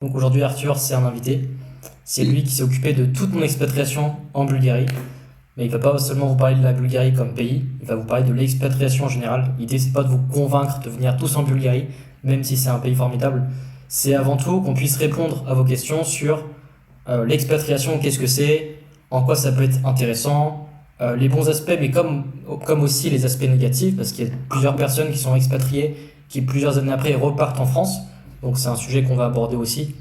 Donc aujourd'hui, Arthur, c'est un invité. C'est lui qui s'est occupé de toute mon expatriation en Bulgarie. Mais il va pas seulement vous parler de la Bulgarie comme pays, il va vous parler de l'expatriation en général. L'idée, c'est pas de vous convaincre de venir tous en Bulgarie, même si c'est un pays formidable. C'est avant tout qu'on puisse répondre à vos questions sur l'expatriation, qu'est-ce que c'est, en quoi ça peut être intéressant, les bons aspects, mais comme aussi les aspects négatifs, parce qu'il y a plusieurs personnes qui sont expatriées, qui plusieurs années après repartent en France. Donc c'est un sujet qu'on va aborder aussi.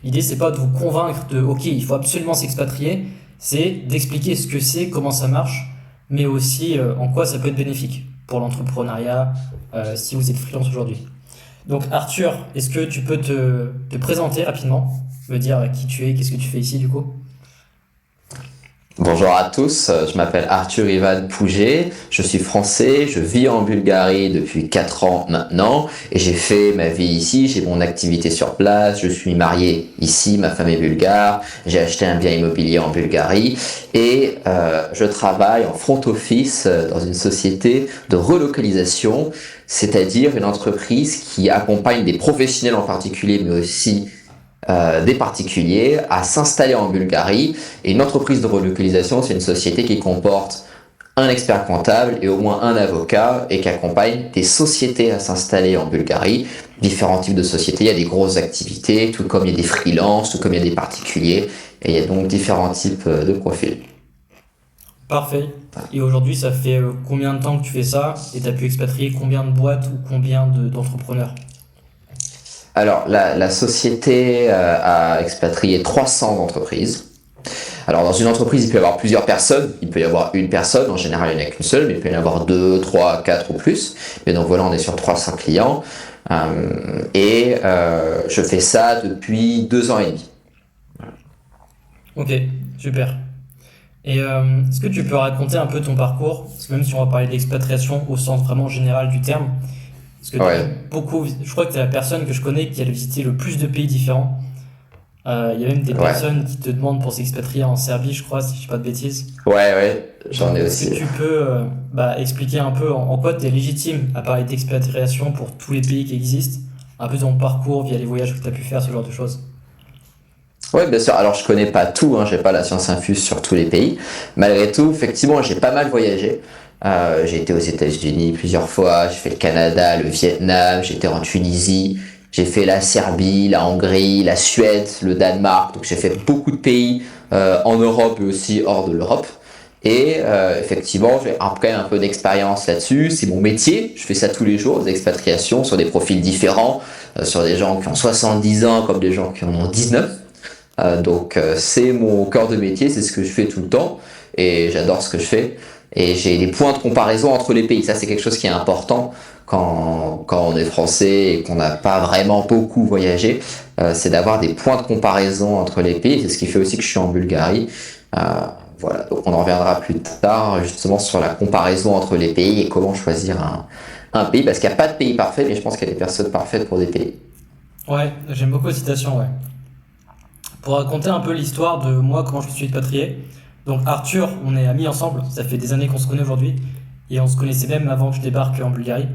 L'idée, c'est pas de vous convaincre de OK, il faut absolument s'expatrier, c'est d'expliquer ce que c'est, comment ça marche, mais aussi en quoi ça peut être bénéfique pour l'entrepreneuriat si vous êtes freelance aujourd'hui. Donc Arthur, est-ce que tu peux te présenter rapidement, me dire qui tu es, qu'est-ce que tu fais ici du coup? Bonjour à tous, je m'appelle Arthur Ivan Pouget, je suis français, je vis en Bulgarie depuis 4 ans maintenant et j'ai fait ma vie ici, j'ai mon activité sur place, je suis marié ici, ma femme est bulgare, j'ai acheté un bien immobilier en Bulgarie et je travaille en front office dans une société de relocalisation, c'est-à-dire une entreprise qui accompagne des professionnels en particulier mais aussi des particuliers à s'installer en Bulgarie. Et une entreprise de relocalisation, c'est une société qui comporte un expert comptable et au moins un avocat et qui accompagne des sociétés à s'installer en Bulgarie. Différents types de sociétés, il y a des grosses activités, tout comme il y a des freelances, tout comme il y a des particuliers. Et il y a donc différents types de profils. Parfait. Et aujourd'hui, ça fait combien de temps que tu fais ça et tu as pu expatrier combien de boîtes ou combien d'entrepreneurs? Alors, la société a expatrié 300 entreprises. Alors, dans une entreprise, il peut y avoir plusieurs personnes. Il peut y avoir une personne. En général, il n'y en a qu'une seule, mais il peut y en avoir deux, trois, quatre ou plus. Mais donc voilà, on est sur 300 clients. Je fais ça depuis 2 ans et demi. Ok, super. Et est-ce que tu peux raconter un peu ton parcours? Parce que même si on va parler d'expatriation au sens vraiment général du terme, parce que tu as Ouais, beaucoup, je crois que tu es la personne que je connais qui a visité le plus de pays différents. Il y a même des ouais, personnes qui te demandent pour s'expatrier en Serbie, je crois, si je dis pas de bêtises. ouais, j'en Donc, ai est-ce que aussi. tu peux expliquer un peu en quoi tu es légitime à parler d'expatriation pour tous les pays qui existent, un peu ton parcours via les voyages que tu as pu faire, ce genre de choses? Ouais, bien sûr. Alors, je connais pas tout, hein, j'ai pas la science infuse sur tous les pays. Malgré tout, effectivement, j'ai pas mal voyagé. J'ai été aux États-Unis plusieurs fois, j'ai fait le Canada, le Vietnam, j'ai été en Tunisie, j'ai fait la Serbie, la Hongrie, la Suède, le Danemark. Donc, j'ai fait beaucoup de pays en Europe et aussi hors de l'Europe. Et effectivement, j'ai quand même un peu d'expérience là-dessus. C'est mon métier. Je fais ça tous les jours, des expatriations sur des profils différents, sur des gens qui ont 70 ans comme des gens qui en ont 19. C'est mon cœur de métier, c'est ce que je fais tout le temps et j'adore ce que je fais. Et j'ai des points de comparaison entre les pays. Ça, c'est quelque chose qui est important quand on est français et qu'on n'a pas vraiment beaucoup voyagé. C'est d'avoir des points de comparaison entre les pays. C'est ce qui fait aussi que je suis en Bulgarie. Euh, voilà, donc on en reviendra plus tard justement sur la comparaison entre les pays et comment choisir un pays. Parce qu'il n'y a pas de pays parfait, mais je pense qu'il y a des personnes parfaites pour des pays. Ouais, j'aime beaucoup la citation, ouais. Pour raconter un peu l'histoire de moi, comment je me suis expatrié. Donc Arthur, on est amis ensemble, ça fait des années qu'on se connaît aujourd'hui, et on se connaissait même avant que je débarque en Bulgarie.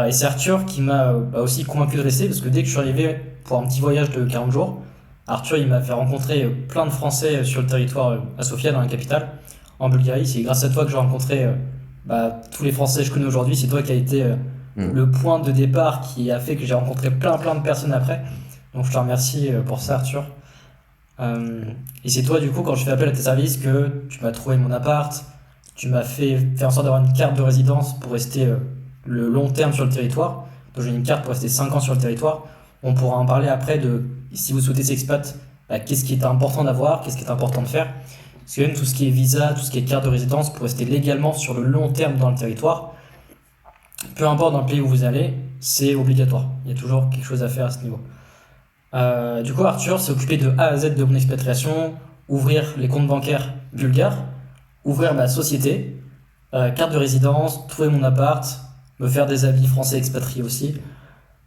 Et c'est Arthur qui m'a aussi convaincu de rester, parce que dès que je suis arrivé pour un petit voyage de 40 jours, Arthur il m'a fait rencontrer plein de Français sur le territoire à Sofia, dans la capitale, en Bulgarie. C'est grâce à toi que j'ai rencontré tous les Français que je connais aujourd'hui. C'est toi qui as été Hmm. le point de départ qui a fait que j'ai rencontré plein de personnes après. Donc je te remercie pour ça Arthur. Euh, et c'est toi, du coup, quand je fais appel à tes services, que tu m'as trouvé mon appart, tu m'as fait en sorte d'avoir une carte de résidence pour rester le long terme sur le territoire. Donc j'ai une carte pour rester 5 ans sur le territoire. On pourra en parler après de si vous souhaitez s'expat, qu'est-ce qui est important d'avoir, qu'est-ce qui est important de faire. Parce que même tout ce qui est visa, tout ce qui est carte de résidence, pour rester légalement sur le long terme dans le territoire, peu importe dans le pays où vous allez, c'est obligatoire. Il y a toujours quelque chose à faire à ce niveau. Du coup, Arthur s'est occupé de A à Z de mon expatriation, ouvrir les comptes bancaires bulgares, ouvrir ma société, carte de résidence, trouver mon appart, me faire des amis français expatriés aussi.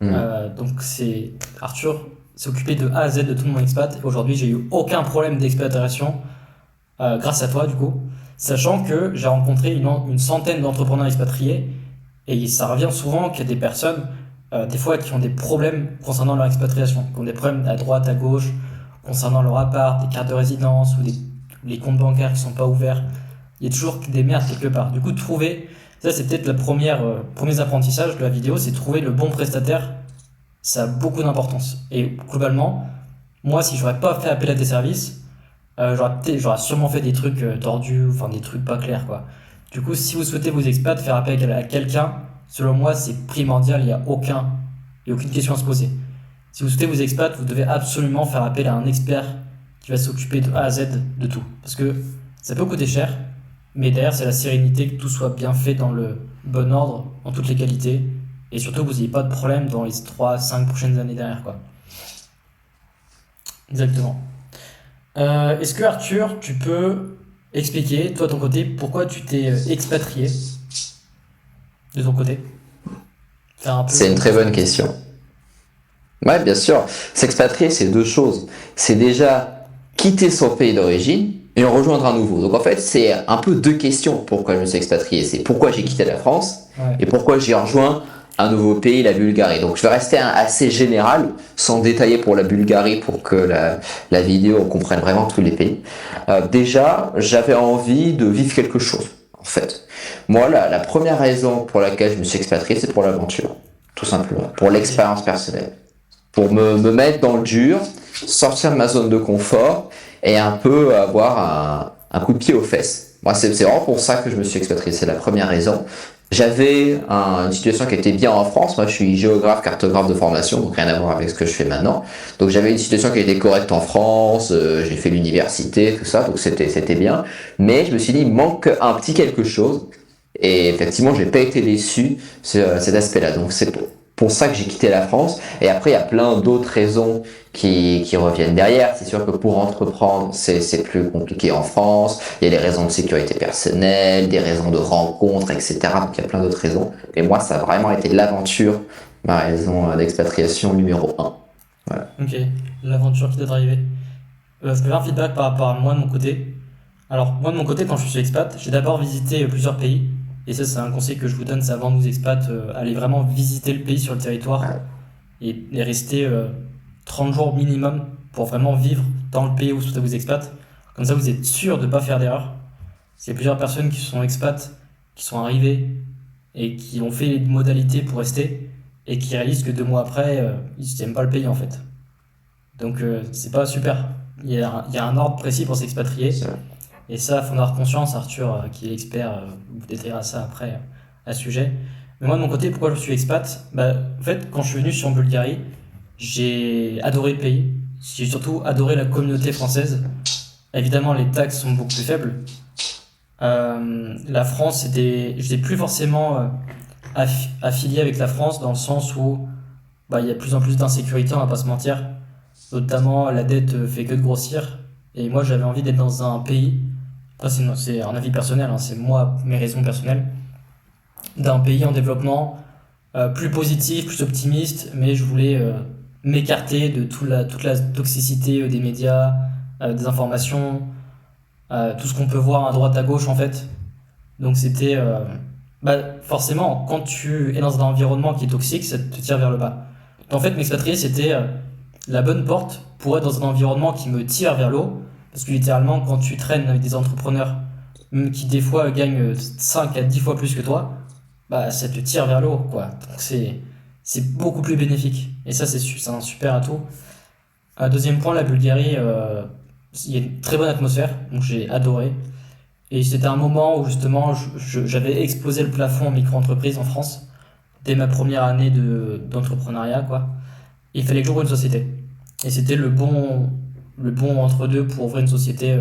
Hmm. Donc c'est Arthur s'est occupé de A à Z de tout mon expat. Aujourd'hui, j'ai eu aucun problème d'expatriation grâce à toi, du coup, sachant que j'ai rencontré une centaine d'entrepreneurs expatriés et ça revient souvent qu'il y a des personnes des fois qui ont des problèmes concernant leur expatriation, qui ont des problèmes à droite, à gauche, concernant leur appart, des cartes de résidence ou les comptes bancaires qui sont pas ouverts. Il y a toujours des merdes quelque part. Du coup, ça c'est peut-être le premier apprentissage de la vidéo, c'est trouver le bon prestataire. Ça a beaucoup d'importance. Et globalement, moi, si j'aurais pas fait appel à tes services, j'aurais sûrement fait des trucs tordus, enfin des trucs pas clairs, quoi. Du coup, si vous souhaitez vous expat, faire appel à quelqu'un, selon moi, c'est primordial, il n'y a aucune question à se poser. Si vous souhaitez vous expat, vous devez absolument faire appel à un expert qui va s'occuper de A à Z de tout. Parce que ça peut coûter cher, mais derrière, c'est la sérénité que tout soit bien fait dans le bon ordre, en toutes les qualités, et surtout que vous n'ayez pas de problème dans les 3-5 prochaines années derrière, quoi. Exactement. Est-ce que Arthur, tu peux expliquer, toi, de ton côté, pourquoi tu t'es expatrié de ton côté? Faire un peu C'est une très bonne question. Ouais, bien sûr. S'expatrier, c'est deux choses. C'est déjà quitter son pays d'origine et en rejoindre un nouveau. Donc en fait, c'est un peu deux questions pourquoi je me suis expatrié. C'est pourquoi j'ai quitté la France Ouais. et pourquoi j'ai rejoint un nouveau pays, la Bulgarie. Donc je vais rester assez général, sans détailler pour la Bulgarie, pour que la vidéo comprenne vraiment tous les pays. Déjà, j'avais envie de vivre quelque chose, en fait. Moi, la première raison pour laquelle je me suis expatrié, c'est pour l'aventure, tout simplement, pour l'expérience personnelle. Pour me mettre dans le dur, sortir de ma zone de confort et un peu avoir un coup de pied aux fesses. Moi, c'est vraiment pour ça que je me suis expatrié, c'est la première raison. J'avais une situation qui était bien en France. Moi, je suis géographe, cartographe de formation, donc rien à voir avec ce que je fais maintenant. Donc, j'avais une situation qui était correcte en France. J'ai fait l'université, tout ça, donc c'était bien. Mais je me suis dit, il manque un petit quelque chose. Et effectivement, j'ai pas été déçu sur cet aspect-là. Donc, c'est pour ça que j'ai quitté la France. Et après, il y a plein d'autres raisons qui reviennent derrière. C'est sûr que pour entreprendre, c'est plus compliqué en France. Il y a des raisons de sécurité personnelle, des raisons de rencontres, etc. Donc il y a plein d'autres raisons. Et moi, ça a vraiment été l'aventure, ma raison d'expatriation numéro 1. Voilà. Ok, l'aventure qui t'est arrivée. Je peux faire un feedback par rapport à moi de mon côté. Alors, moi de mon côté, quand je suis expat, j'ai d'abord visité plusieurs pays. Et ça, c'est un conseil que je vous donne, c'est avant de vous expat, allez vraiment visiter le pays sur le territoire et rester 30 jours minimum pour vraiment vivre dans le pays où vous expat. Comme ça, vous êtes sûr de ne pas faire d'erreur. Il y a plusieurs personnes qui sont expats, qui sont arrivées et qui ont fait les modalités pour rester et qui réalisent que 2 mois après, ils n'aiment pas le pays en fait. Donc, c'est pas super. Il y a un ordre précis pour s'expatrier. Et ça, il faut en avoir conscience. Arthur, qui est expert, vous détaillera ça après à ce sujet. Mais moi, de mon côté, pourquoi je suis expat? En fait, quand je suis venu sur Bulgarie, j'ai adoré le pays. J'ai surtout adoré la communauté française. Évidemment, les taxes sont beaucoup plus faibles. La France, j'étais plus forcément affilié avec la France dans le sens où il y a de plus en plus d'insécurité, on va pas se mentir. Notamment, la dette fait que de grossir. Et moi, j'avais envie d'être dans un pays. Après, c'est un avis personnel, hein, c'est moi, mes raisons personnelles. D'un pays en développement plus positif, plus optimiste, mais je voulais m'écarter de toute la toxicité des médias, des informations, tout ce qu'on peut voir à droite à gauche en fait. Donc c'était forcément quand tu es dans un environnement qui est toxique, ça te tire vers le bas. Donc, en fait, m'expatrier c'était la bonne porte pour être dans un environnement qui me tire vers le haut, parce que littéralement quand tu traînes avec des entrepreneurs qui des fois gagnent 5 à 10 fois plus que toi, ça te tire vers le haut quoi. Donc c'est beaucoup plus bénéfique et ça c'est un super atout. Deuxième point, la Bulgarie, il y a une très bonne atmosphère, donc j'ai adoré. Et c'était un moment où justement j'avais explosé le plafond en micro-entreprise en France dès ma première année d'entrepreneuriat quoi. Il fallait que j'ouvre une société et c'était le bon entre-deux pour ouvrir une société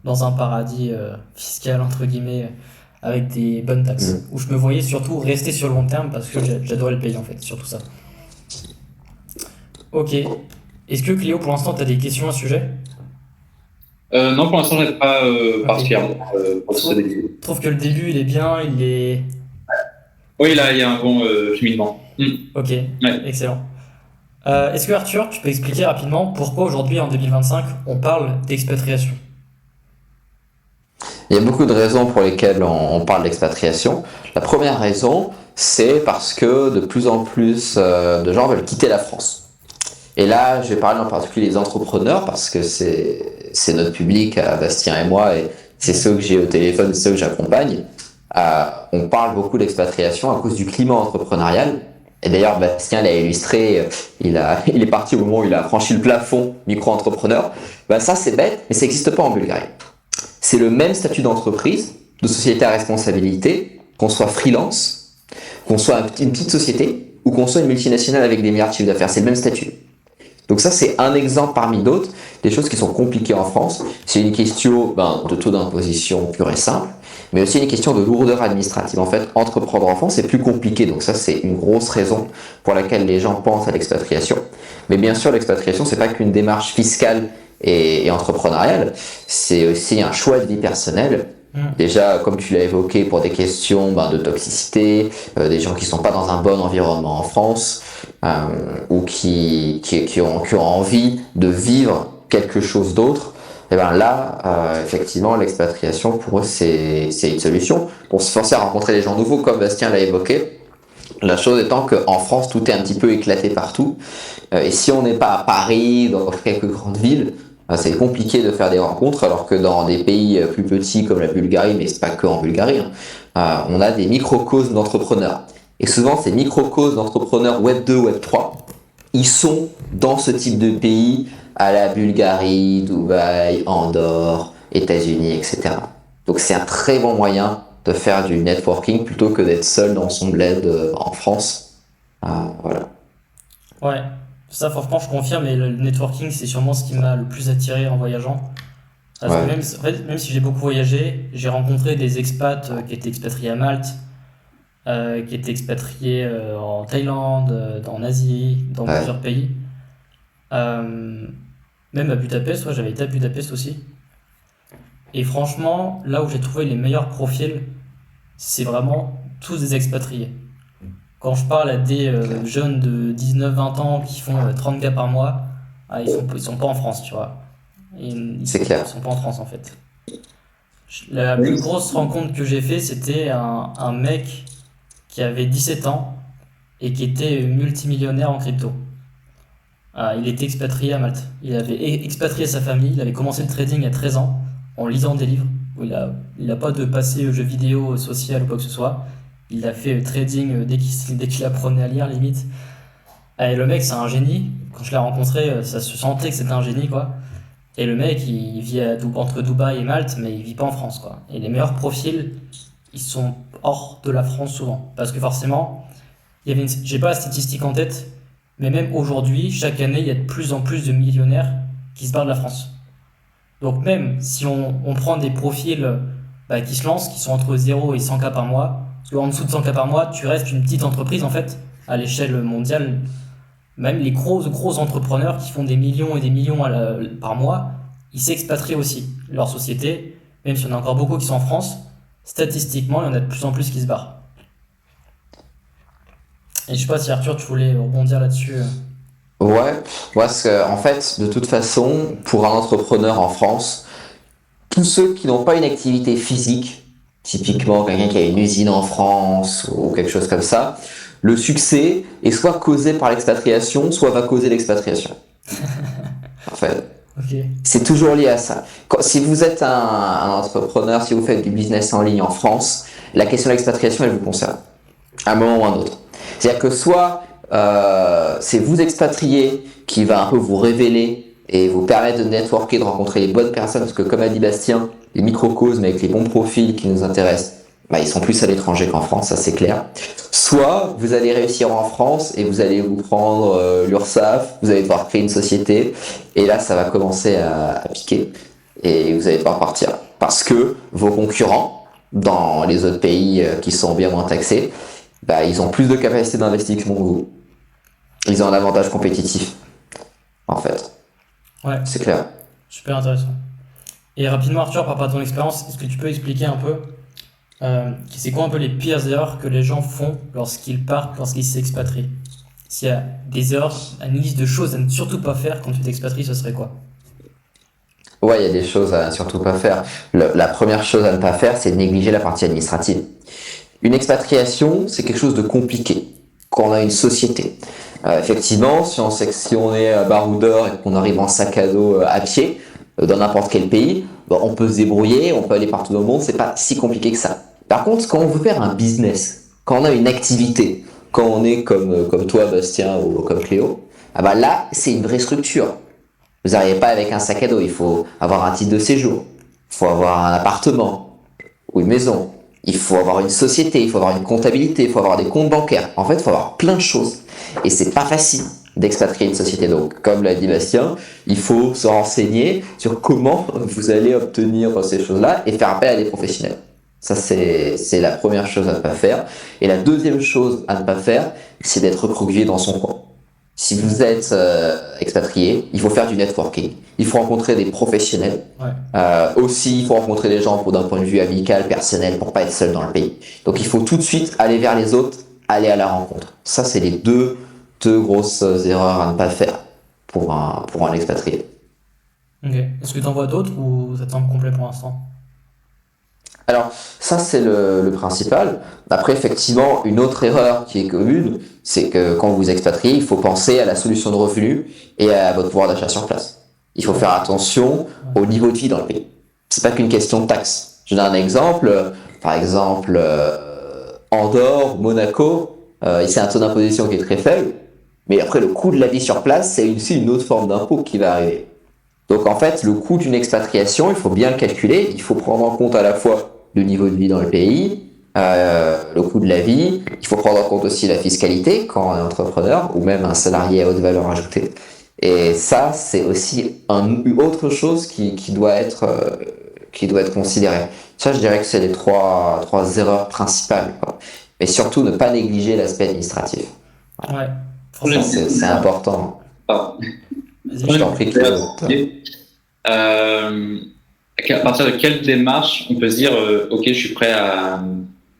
dans un paradis fiscal entre guillemets avec des bonnes taxes où je me voyais surtout rester sur le long terme parce que j'adorais le pays en fait, surtout ça. Ok, est-ce que Cléo pour l'instant tu as des questions à ce sujet? Non, pour l'instant, je n'ai pas particulièrement pour ce début. Je trouve que le début il est bien, Oui, là, il y a un bon cheminement. Ok, Ouais. excellent. Est-ce que Arthur, tu peux expliquer rapidement pourquoi aujourd'hui en 2025 on parle d'expatriation? Il y a beaucoup de raisons pour lesquelles on parle d'expatriation. La première raison, c'est parce que de plus en plus de gens veulent quitter la France. Et là, je vais parler en particulier des entrepreneurs parce que c'est notre public, Bastien et moi, et c'est ceux que j'ai au téléphone, ceux que j'accompagne. On parle beaucoup d'expatriation à cause du climat entrepreneurial. Et d'ailleurs, Bastien l'a illustré, il est parti au moment où il a franchi le plafond micro-entrepreneur. Ça, c'est bête, mais ça n'existe pas en Bulgarie. C'est le même statut d'entreprise, de société à responsabilité, qu'on soit freelance, qu'on soit une petite société ou qu'on soit une multinationale avec des milliards de chiffres d'affaires. C'est le même statut. Donc ça, c'est un exemple parmi d'autres, des choses qui sont compliquées en France. C'est une question de taux d'imposition pur et simple, mais aussi une question de lourdeur administrative. En fait, entreprendre en France, c'est plus compliqué. Donc ça, c'est une grosse raison pour laquelle les gens pensent à l'expatriation. Mais bien sûr, l'expatriation, c'est pas qu'une démarche fiscale et entrepreneuriale, c'est aussi un choix de vie personnelle. Déjà, comme tu l'as évoqué, pour des questions de toxicité, des gens qui sont pas dans un bon environnement en France, ou qui ont envie de vivre quelque chose d'autre, et là, effectivement, l'expatriation pour eux, c'est une solution pour se forcer à rencontrer des gens nouveaux, comme Bastien l'a évoqué. La chose étant qu'en France, tout est un petit peu éclaté partout, et si on n'est pas à Paris, dans quelques grandes villes, c'est compliqué de faire des rencontres, alors que dans des pays plus petits comme la Bulgarie, mais c'est pas que en Bulgarie, on a des microcosmes d'entrepreneurs. Et souvent, ces microcosmes d'entrepreneurs Web 2, Web 3, ils sont dans ce type de pays, à la Bulgarie, Dubaï, Andorre, États-Unis, etc. Donc c'est un très bon moyen de faire du networking plutôt que d'être seul dans son bled en France. Voilà. Ouais, ça franchement je confirme, et le networking c'est sûrement ce qui m'a le plus attiré en voyageant. Parce que même si j'ai beaucoup voyagé, j'ai rencontré des expats qui étaient expatriés à Malte, qui étaient expatriés en Thaïlande, en Asie, dans plusieurs pays. Même à Budapest, j'avais été à Budapest aussi. Et franchement, là où j'ai trouvé les meilleurs profils, c'est vraiment tous des expatriés. Quand je parle à des jeunes de 19-20 ans qui font 30 gars par mois, ils sont pas en France, tu vois. C'est clair. Ils sont pas en France en fait. La plus grosse rencontre que j'ai fait, c'était un mec qui avait 17 ans et qui était multimillionnaire en crypto. Il était expatrié à Malte. Il avait expatrié sa famille, il avait commencé le trading à 13 ans en lisant des livres. Il a pas de passé jeux vidéo, social ou quoi que ce soit. Il a fait trading dès qu'il apprenait à lire, limite. Et le mec, c'est un génie. Quand je l'ai rencontré, ça se sentait que c'était un génie, quoi. Et le mec, il vit entre Dubaï et Malte, mais il vit pas en France, quoi. Et les meilleurs profils, ils sont hors de la France souvent. Parce que forcément, j'ai pas la statistique en tête, mais même aujourd'hui, chaque année, il y a de plus en plus de millionnaires qui se barrent de la France. Donc même si on prend des profils qui se lancent, qui sont entre 0 et 100K par mois, parce qu'en dessous de 100K par mois, tu restes une petite entreprise en fait, à l'échelle mondiale. Même les gros entrepreneurs qui font des millions et des millions par mois, ils s'expatrient aussi. Leur société, même s'il y en a encore beaucoup qui sont en France, statistiquement, il y en a de plus en plus qui se barrent. Et je sais pas si Arthur, tu voulais rebondir là-dessus. Ouais, parce que en fait, de toute façon, pour un entrepreneur en France, tous ceux qui n'ont pas une activité physique, typiquement quelqu'un qui a une usine en France ou quelque chose comme ça, le succès est soit causé par l'expatriation, soit va causer l'expatriation. En fait, c'est toujours lié à ça. Si vous êtes un entrepreneur, si vous faites du business en ligne en France, la question de l'expatriation, elle vous concerne, à un moment ou à un autre. C'est-à-dire que soit c'est vous expatrier qui va un peu vous révéler et vous permettre de networker, de rencontrer les bonnes personnes, parce que comme a dit Bastien, les microcosmes avec les bons profils qui nous intéressent, ils sont plus à l'étranger qu'en France, ça c'est clair. Soit vous allez réussir en France et vous allez vous prendre l'URSSAF, vous allez devoir créer une société, et là ça va commencer à piquer, et vous allez devoir partir. Parce que vos concurrents, dans les autres pays qui sont bien moins taxés, ils ont plus de capacité d'investissement que vous. Ils ont un avantage compétitif, en fait. Ouais. C'est clair. Super intéressant. Et rapidement, Arthur, par rapport à ton expérience, est-ce que tu peux expliquer un peu c'est quoi un peu les pires erreurs que les gens font lorsqu'ils partent, lorsqu'ils s'expatrient? S'il y a des erreurs, une liste de choses à ne surtout pas faire quand tu t'expatries, ce serait quoi? Ouais, il y a des choses à ne surtout pas faire. La première chose à ne pas faire, c'est de négliger la partie administrative. Une expatriation, c'est quelque chose de compliqué quand on a une société. Effectivement, si on est baroudeur et qu'on arrive en sac à dos à pied dans n'importe quel pays, bon, on peut se débrouiller, on peut aller partout dans le monde, c'est pas si compliqué que ça. Par contre, quand on veut faire un business, quand on a une activité, quand on est comme toi, Bastien, ou comme Cléo, ah bah là, c'est une vraie structure. Vous n'arrivez pas avec un sac à dos, il faut avoir un titre de séjour, il faut avoir un appartement ou une maison, il faut avoir une société, il faut avoir une comptabilité, il faut avoir des comptes bancaires. En fait, il faut avoir plein de choses. Et c'est pas facile d'expatrier une société. Donc, comme l'a dit Bastien, il faut se renseigner sur comment vous allez obtenir ces choses-là et faire appel à des professionnels. Ça, c'est la première chose à ne pas faire. Et la deuxième chose à ne pas faire, c'est d'être recroquevillé dans son coin. Si vous êtes expatrié, il faut faire du networking. Il faut rencontrer des professionnels. Ouais. Aussi, il faut rencontrer des gens d'un point de vue amical, personnel, pour pas être seul dans le pays. Donc, il faut tout de suite aller vers les autres, aller à la rencontre. Ça, c'est les deux grosses erreurs à ne pas faire pour un expatrié. Ok. Est-ce que tu en vois d'autres ou ça te semble complet pour l'instant? Alors, ça, c'est le principal. Après, effectivement, une autre erreur qui est commune, c'est que quand vous expatriez, il faut penser à la solution de revenus et à votre pouvoir d'achat sur place. Il faut faire attention au niveau de vie dans le pays. C'est pas qu'une question de taxes. Je donne un exemple. Par exemple, Andorre, Monaco, c'est un taux d'imposition qui est très faible. Mais après, le coût de la vie sur place, c'est aussi une autre forme d'impôt qui va arriver. Donc, en fait, le coût d'une expatriation, il faut bien le calculer. Il faut prendre en compte à la fois le niveau de vie dans le pays, le coût de la vie. Il faut prendre en compte aussi la fiscalité quand on est entrepreneur ou même un salarié à haute valeur ajoutée. Et ça, c'est aussi autre chose qui doit être considérée. Ça, je dirais que c'est les trois erreurs principales, quoi. Mais surtout, ne pas négliger l'aspect administratif. Ouais. Ça, c'est important. Je t'en prie, à partir de quelle démarche on peut se dire ok, je suis prêt à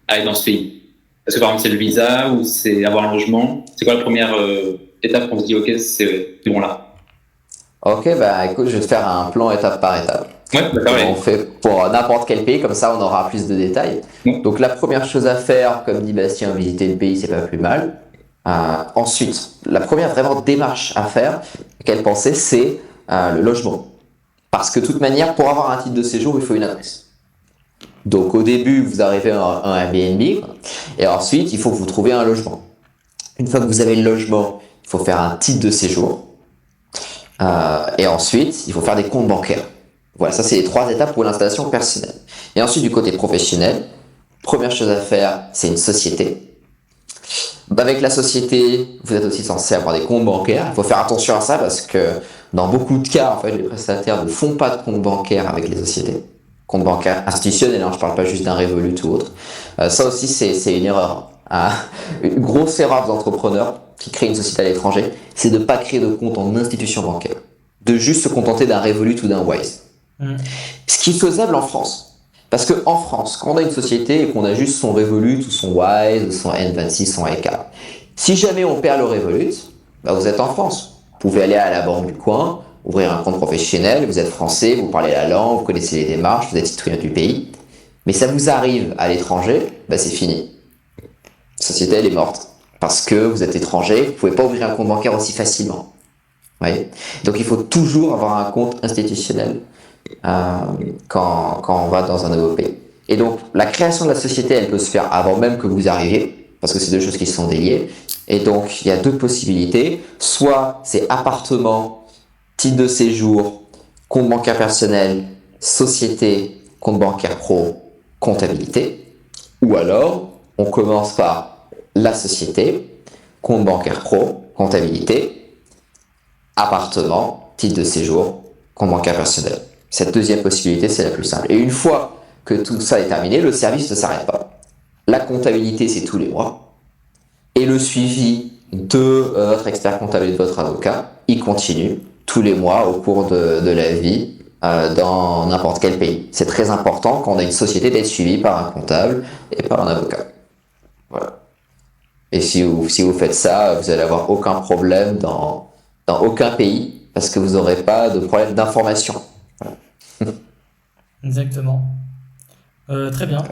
aller dans ce pays? Est-ce que par exemple c'est le visa ou c'est avoir un logement? C'est quoi la première étape qu'on se dit ok, c'est bon là? Ok, bah écoute, je vais te faire un plan étape par étape. Ouais, d'accord. On fait pour n'importe quel pays, comme ça on aura plus de détails. Ouais. Donc la première chose à faire, comme dit Bastien, visiter le pays, c'est pas plus mal. Ensuite, la première vraiment démarche à faire, qu'elle pensait, c'est le logement. Parce que de toute manière, pour avoir un titre de séjour, il faut une adresse. Donc au début, vous arrivez à un Airbnb, et ensuite, il faut que vous trouviez un logement. Une fois que vous avez le logement, il faut faire un titre de séjour. Et ensuite, il faut faire des comptes bancaires. Voilà, ça c'est les 3 étapes pour l'installation personnelle. Et ensuite, du côté professionnel, première chose à faire, c'est une société. Avec la société, vous êtes aussi censé avoir des comptes bancaires. Il faut faire attention à ça parce que dans beaucoup de cas, en fait, les prestataires ne font pas de compte bancaire avec les sociétés. Compte bancaire institutionnel, hein, je ne parle pas juste d'un Revolut ou autre. Ça aussi, c'est une erreur. Une grosse erreur des entrepreneurs qui créent une société à l'étranger, c'est de ne pas créer de compte en institution bancaire. De juste se contenter d'un Revolut ou d'un Wise. Ce qui est faisable en France. Parce qu'en France, quand on a une société et qu'on a juste son Revolut ou son Wise ou son N26, son EK, si jamais on perd le Revolut, bah vous êtes en France. Vous pouvez aller à la banque du coin, ouvrir un compte professionnel, vous êtes français, vous parlez la langue, vous connaissez les démarches, vous êtes citoyen du pays. Mais ça vous arrive à l'étranger, bah c'est fini. La société, elle est morte. Parce que vous êtes étranger, vous ne pouvez pas ouvrir un compte bancaire aussi facilement. Ouais. Donc il faut toujours avoir un compte institutionnel. Quand on va dans un nouveau pays. Et donc, la création de la société, elle peut se faire avant même que vous arriviez, parce que c'est 2 choses qui sont déliées. Et donc, il y a 2 possibilités. Soit c'est appartement, titre de séjour, compte bancaire personnel, société, compte bancaire pro, comptabilité. Ou alors, on commence par la société, compte bancaire pro, comptabilité, appartement, titre de séjour, compte bancaire personnel. Cette deuxième possibilité, c'est la plus simple. Et une fois que tout ça est terminé, le service ne s'arrête pas. La comptabilité, c'est tous les mois. Et le suivi de votre expert comptable et de votre avocat, il continue tous les mois au cours de la vie dans n'importe quel pays. C'est très important quand on a une société d'être suivi par un comptable et par un avocat. Voilà. Et si vous faites ça, vous n'allez avoir aucun problème dans aucun pays parce que vous n'aurez pas de problème d'information. Exactement. Très bien.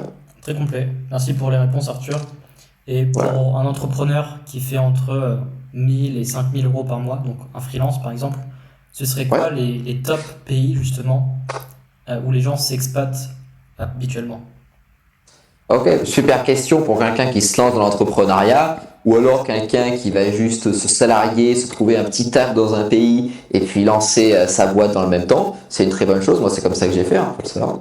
Très complet. Merci pour les réponses, Arthur. Et pour Voilà. un entrepreneur qui fait entre 1000 et 5000 euros par mois, donc un freelance par exemple, ce serait Ouais. quoi les top pays justement où les gens s'expatent habituellement? Ok, super question pour quelqu'un qui se lance dans l'entrepreneuriat ou alors quelqu'un qui va juste se salarier, se trouver un petit taf dans un pays et puis lancer sa boîte dans le même temps. C'est une très bonne chose. Moi, c'est comme ça que j'ai fait, faut le savoir.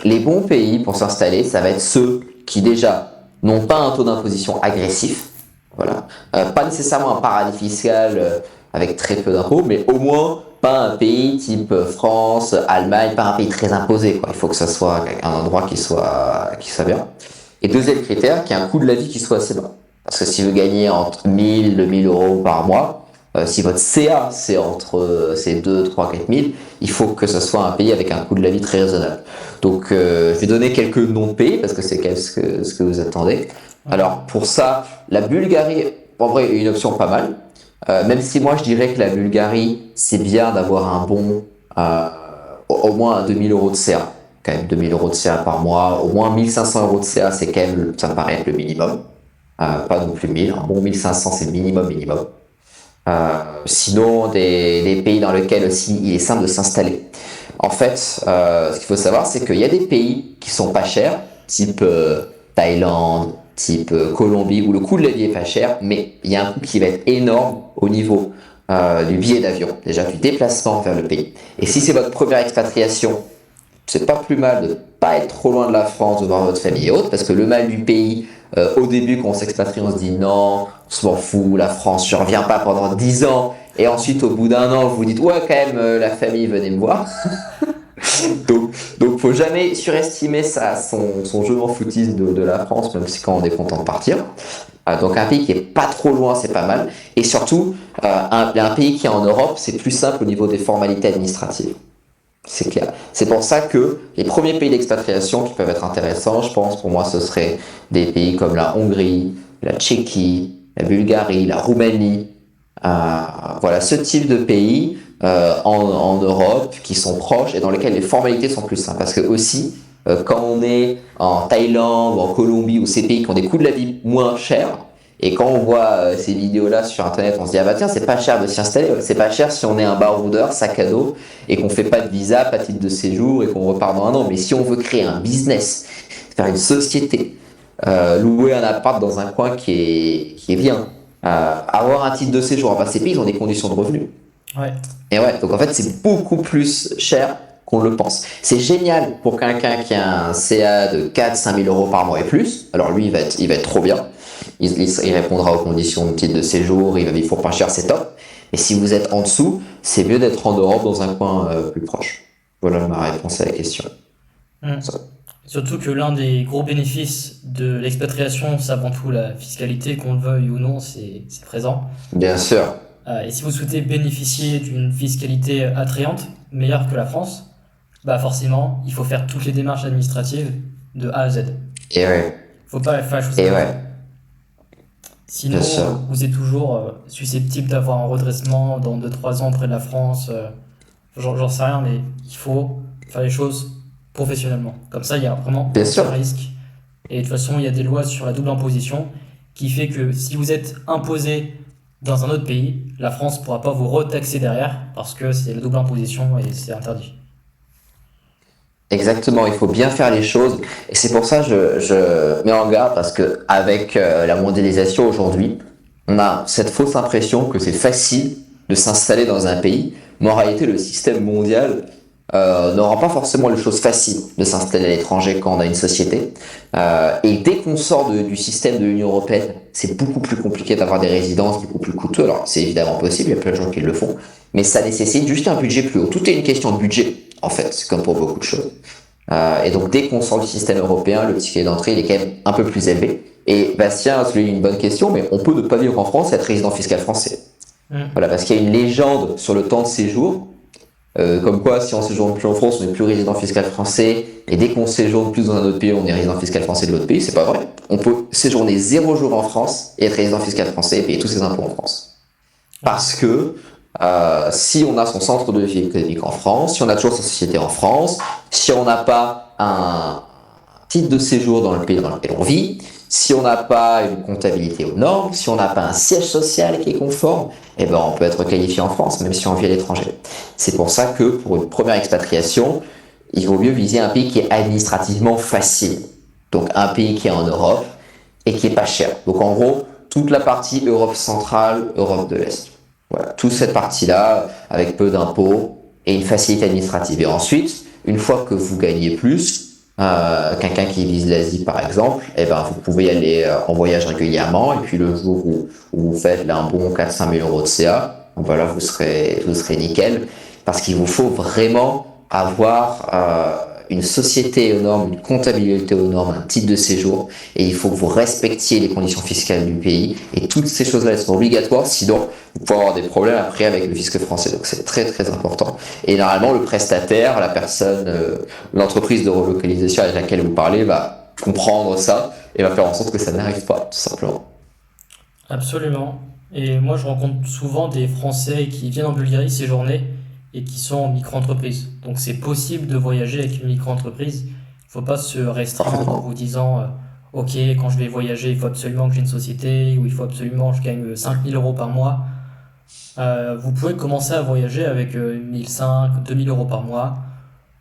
Les bons pays pour s'installer, ça va être ceux qui déjà n'ont pas un taux d'imposition agressif, voilà. Pas nécessairement un paradis fiscal avec très peu d'impôts, mais au moins pas un pays type France, Allemagne, pas un pays très imposé, quoi. Il faut que ça soit un endroit qui soit bien. Et deuxième critère, qu'il y ait un coût de la vie qui soit assez bas. Parce que si vous gagnez entre 1000 et 2000 euros par mois, si votre CA c'est entre 2, 3, 4 000, il faut que ce soit un pays avec un coût de la vie très raisonnable. Donc je vais donner quelques noms de pays parce que c'est quand même ce que vous attendez. Alors pour ça, la Bulgarie, en vrai, est une option pas mal. Même si moi je dirais que la Bulgarie, c'est bien d'avoir un bon, au moins 2000 euros de CA. Quand même 2000 euros de CA par mois, au moins 1500 euros de CA, c'est quand même, ça me paraît être le minimum. Pas non plus 1000, un bon 1500 c'est le minimum. Sinon, des pays dans lesquels aussi il est simple de s'installer. En fait, ce qu'il faut savoir, c'est qu'il y a des pays qui sont pas chers, type Thaïlande, type Colombie, où le coût de la vie est pas cher, mais il y a un coût qui va être énorme au niveau du billet d'avion, déjà du déplacement vers le pays. Et si c'est votre première expatriation, c'est pas plus mal de pas être trop loin de la France, de voir votre famille et autres, parce que le mal du pays, au début, quand on s'expatrie, on se dit non, on s'en fout, la France, je reviens pas pendant 10 ans. Et ensuite, au bout d'un an, vous vous dites ouais, quand même, la famille, venez me voir. donc, faut jamais surestimer son jeu en footiste de la France, même si quand on est content de partir. Donc, un pays qui est pas trop loin, c'est pas mal. Et surtout, un pays qui est en Europe, c'est plus simple au niveau des formalités administratives. C'est clair. C'est pour ça que les premiers pays d'expatriation qui peuvent être intéressants, je pense, pour moi, ce seraient des pays comme la Hongrie, la Tchéquie, la Bulgarie, la Roumanie. Voilà, ce type de pays en Europe qui sont proches et dans lesquels les formalités sont plus simples. Parce que aussi, quand on est en Thaïlande ou en Colombie ou ces pays qui ont des coûts de la vie moins chers, et quand on voit ces vidéos-là sur Internet, on se dit ah bah tiens, c'est pas cher de s'y installer, c'est pas cher si on est un baroudeur, sac à dos, et qu'on fait pas de visa, pas de titre de séjour, et qu'on repart dans un an. Mais si on veut créer un business, faire une société, louer un appart dans un coin qui est bien, avoir un titre de séjour, enfin, ces pays ils ont des conditions de revenus. Ouais. Et ouais, donc en fait c'est beaucoup plus cher qu'on le pense. C'est génial pour quelqu'un qui a un CA de 4-5 000 euros par mois et plus. Alors lui, il va être trop bien. Il répondra aux conditions de titre de séjour, il va vivre pour pas cher, c'est top. Mais si vous êtes en dessous, c'est mieux d'être en Europe dans un coin plus proche. Voilà ma réponse à la question. Ça. Surtout que l'un des gros bénéfices de l'expatriation, c'est avant tout la fiscalité, qu'on le veuille ou non, c'est présent. Bien sûr. Et si vous souhaitez bénéficier d'une fiscalité attrayante, meilleure que la France, bah forcément, il faut faire toutes les démarches administratives de A à Z. Et ouais. Faut pas faire la chose Et comme ça. ouais. Sinon, Bien sûr. vous êtes toujours susceptible d'avoir un redressement dans 2-3 ans auprès de la France. J'en sais rien, mais il faut faire les choses professionnellement. Comme ça, il y a vraiment Bien sûr. aucun risque. Et de toute façon, il y a des lois sur la double imposition qui fait que si vous êtes imposé dans un autre pays, la France ne pourra pas vous retaxer derrière parce que c'est la double imposition et c'est interdit. Exactement, il faut bien faire les choses. Et c'est pour ça que je mets en garde parce que avec la mondialisation aujourd'hui, on a cette fausse impression que c'est facile de s'installer dans un pays. Mais en réalité, le système mondial ne rend pas forcément les choses faciles de s'installer à l'étranger quand on a une société. Et dès qu'on sort du système de l'Union européenne, c'est beaucoup plus compliqué d'avoir des résidences, beaucoup plus coûteux. Alors c'est évidemment possible, il y a plein de gens qui le font, mais ça nécessite juste un budget plus haut. Tout est une question de budget, en fait, c'est comme pour beaucoup de choses. Et donc dès qu'on sort du système européen, le ticket d'entrée il est quand même un peu plus élevé. Et Bastien a soulevé une bonne question, mais on peut ne pas vivre en France et être résident fiscal français. Voilà, parce qu'il y a une légende sur le temps de séjour. Comme quoi, si on séjourne plus en France, on n'est plus résident fiscal français, et dès qu'on séjourne plus dans un autre pays, on est résident fiscal français de l'autre pays. C'est pas vrai. On peut séjourner 0 jour en France et être résident fiscal français et payer tous ses impôts en France. Parce que si on a son centre de vie économique en France, si on a toujours sa société en France, si on n'a pas un titre de séjour dans le pays dans lequel on vit, si on n'a pas une comptabilité aux normes, si on n'a pas un siège social qui est conforme, eh ben on peut être qualifié en France, même si on vit à l'étranger. C'est pour ça que pour une première expatriation, il vaut mieux viser un pays qui est administrativement facile. Donc un pays qui est en Europe et qui est pas cher. Donc en gros, toute la partie Europe centrale, Europe de l'Est. Voilà, toute cette partie-là, avec peu d'impôts et une facilité administrative. Et ensuite, une fois que vous gagnez plus, quelqu'un qui vise l'Asie par exemple, eh ben, vous pouvez y aller en voyage régulièrement, et puis le jour où vous faites là, un bon 4-5 000 euros de CA, ben là, vous serez nickel, parce qu'il vous faut vraiment avoir une société aux normes, une comptabilité aux normes, un titre de séjour, et il faut que vous respectiez les conditions fiscales du pays, et toutes ces choses-là elles sont obligatoires, sinon vous pouvez avoir des problèmes après avec le fisc français, donc c'est très très important. Et normalement le prestataire, la personne, l'entreprise de relocalisation avec laquelle vous parlez va comprendre ça, et va faire en sorte que ça n'arrive pas, tout simplement. Absolument. Et moi, je rencontre souvent des Français qui viennent en Bulgarie séjourner et qui sont en micro-entreprise. Donc, c'est possible de voyager avec une micro-entreprise. Il ne faut pas se restreindre en vous disant OK, quand je vais voyager, il faut absolument que j'ai une société ou il faut absolument que je gagne 5 000 euros par mois. Vous pouvez commencer à voyager avec 1 500, 2 000 euros par mois.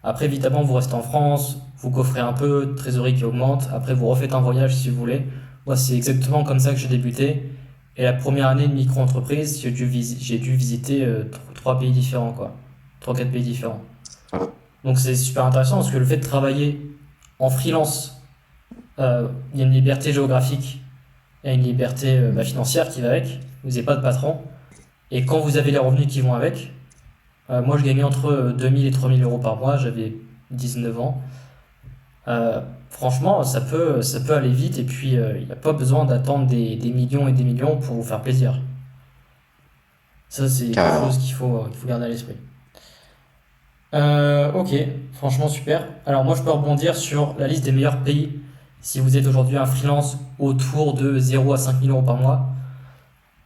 Après, évidemment, vous restez en France, vous coffrez un peu, trésorerie qui augmente. Après, vous refaites un voyage si vous voulez. Moi, c'est exactement comme ça que j'ai débuté. Et la première année de micro-entreprise, j'ai dû visiter 3 pays différents, quoi. 3-4 pays différents. Donc c'est super intéressant parce que le fait de travailler en freelance, il y a une liberté géographique et une liberté financière qui va avec. Vous n'avez pas de patron. Et quand vous avez les revenus qui vont avec, moi je gagnais entre 2 000 et 3 000 euros par mois, j'avais 19 ans. Franchement, ça peut aller vite et puis il n'y a pas besoin d'attendre des millions et des millions pour vous faire plaisir. Ça, c'est quelque chose qu'il faut garder à l'esprit. Ok, franchement super. Alors moi, je peux rebondir sur la liste des meilleurs pays si vous êtes aujourd'hui un freelance autour de 0 à 5 000 euros par mois.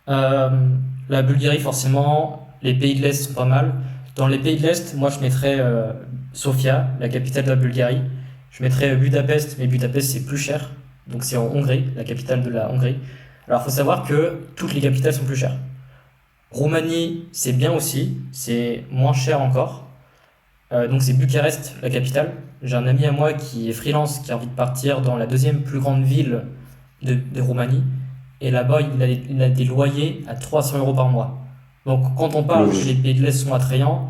La Bulgarie, forcément, les pays de l'Est sont pas mal. Dans les pays de l'Est, moi, je mettrais Sofia, la capitale de la Bulgarie. Je mettrais Budapest, mais Budapest, c'est plus cher. Donc c'est en Hongrie, la capitale de la Hongrie. Alors, il faut savoir que toutes les capitales sont plus chères. Roumanie, c'est bien aussi, c'est moins cher encore. Donc c'est Bucarest, la capitale. J'ai un ami à moi qui est freelance, qui a envie de partir dans la deuxième plus grande ville de Roumanie. Et là-bas, il a des loyers à 300 euros par mois. Donc quand on parle que les pays de l'Est sont attrayants,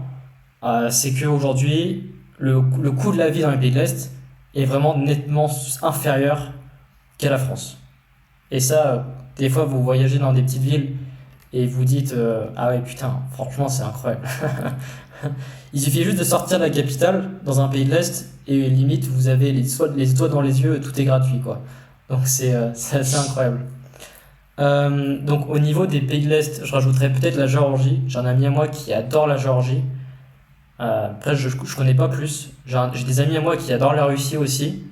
c'est qu'aujourd'hui, le coût de la vie dans les pays de l'Est est vraiment nettement inférieur qu'à la France. Et ça, des fois, vous voyagez dans des petites villes et vous dites ah ouais, putain, franchement, c'est incroyable. Il suffit juste de sortir de la capitale dans un pays de l'Est et limite, vous avez les doigts dans les yeux, tout est gratuit, quoi. Donc c'est assez incroyable. Donc au niveau des pays de l'Est, je rajouterais peut-être la Géorgie. J'ai un ami à moi qui adore la Géorgie. Après, je connais pas plus. J'ai des amis à moi qui adorent la Russie aussi.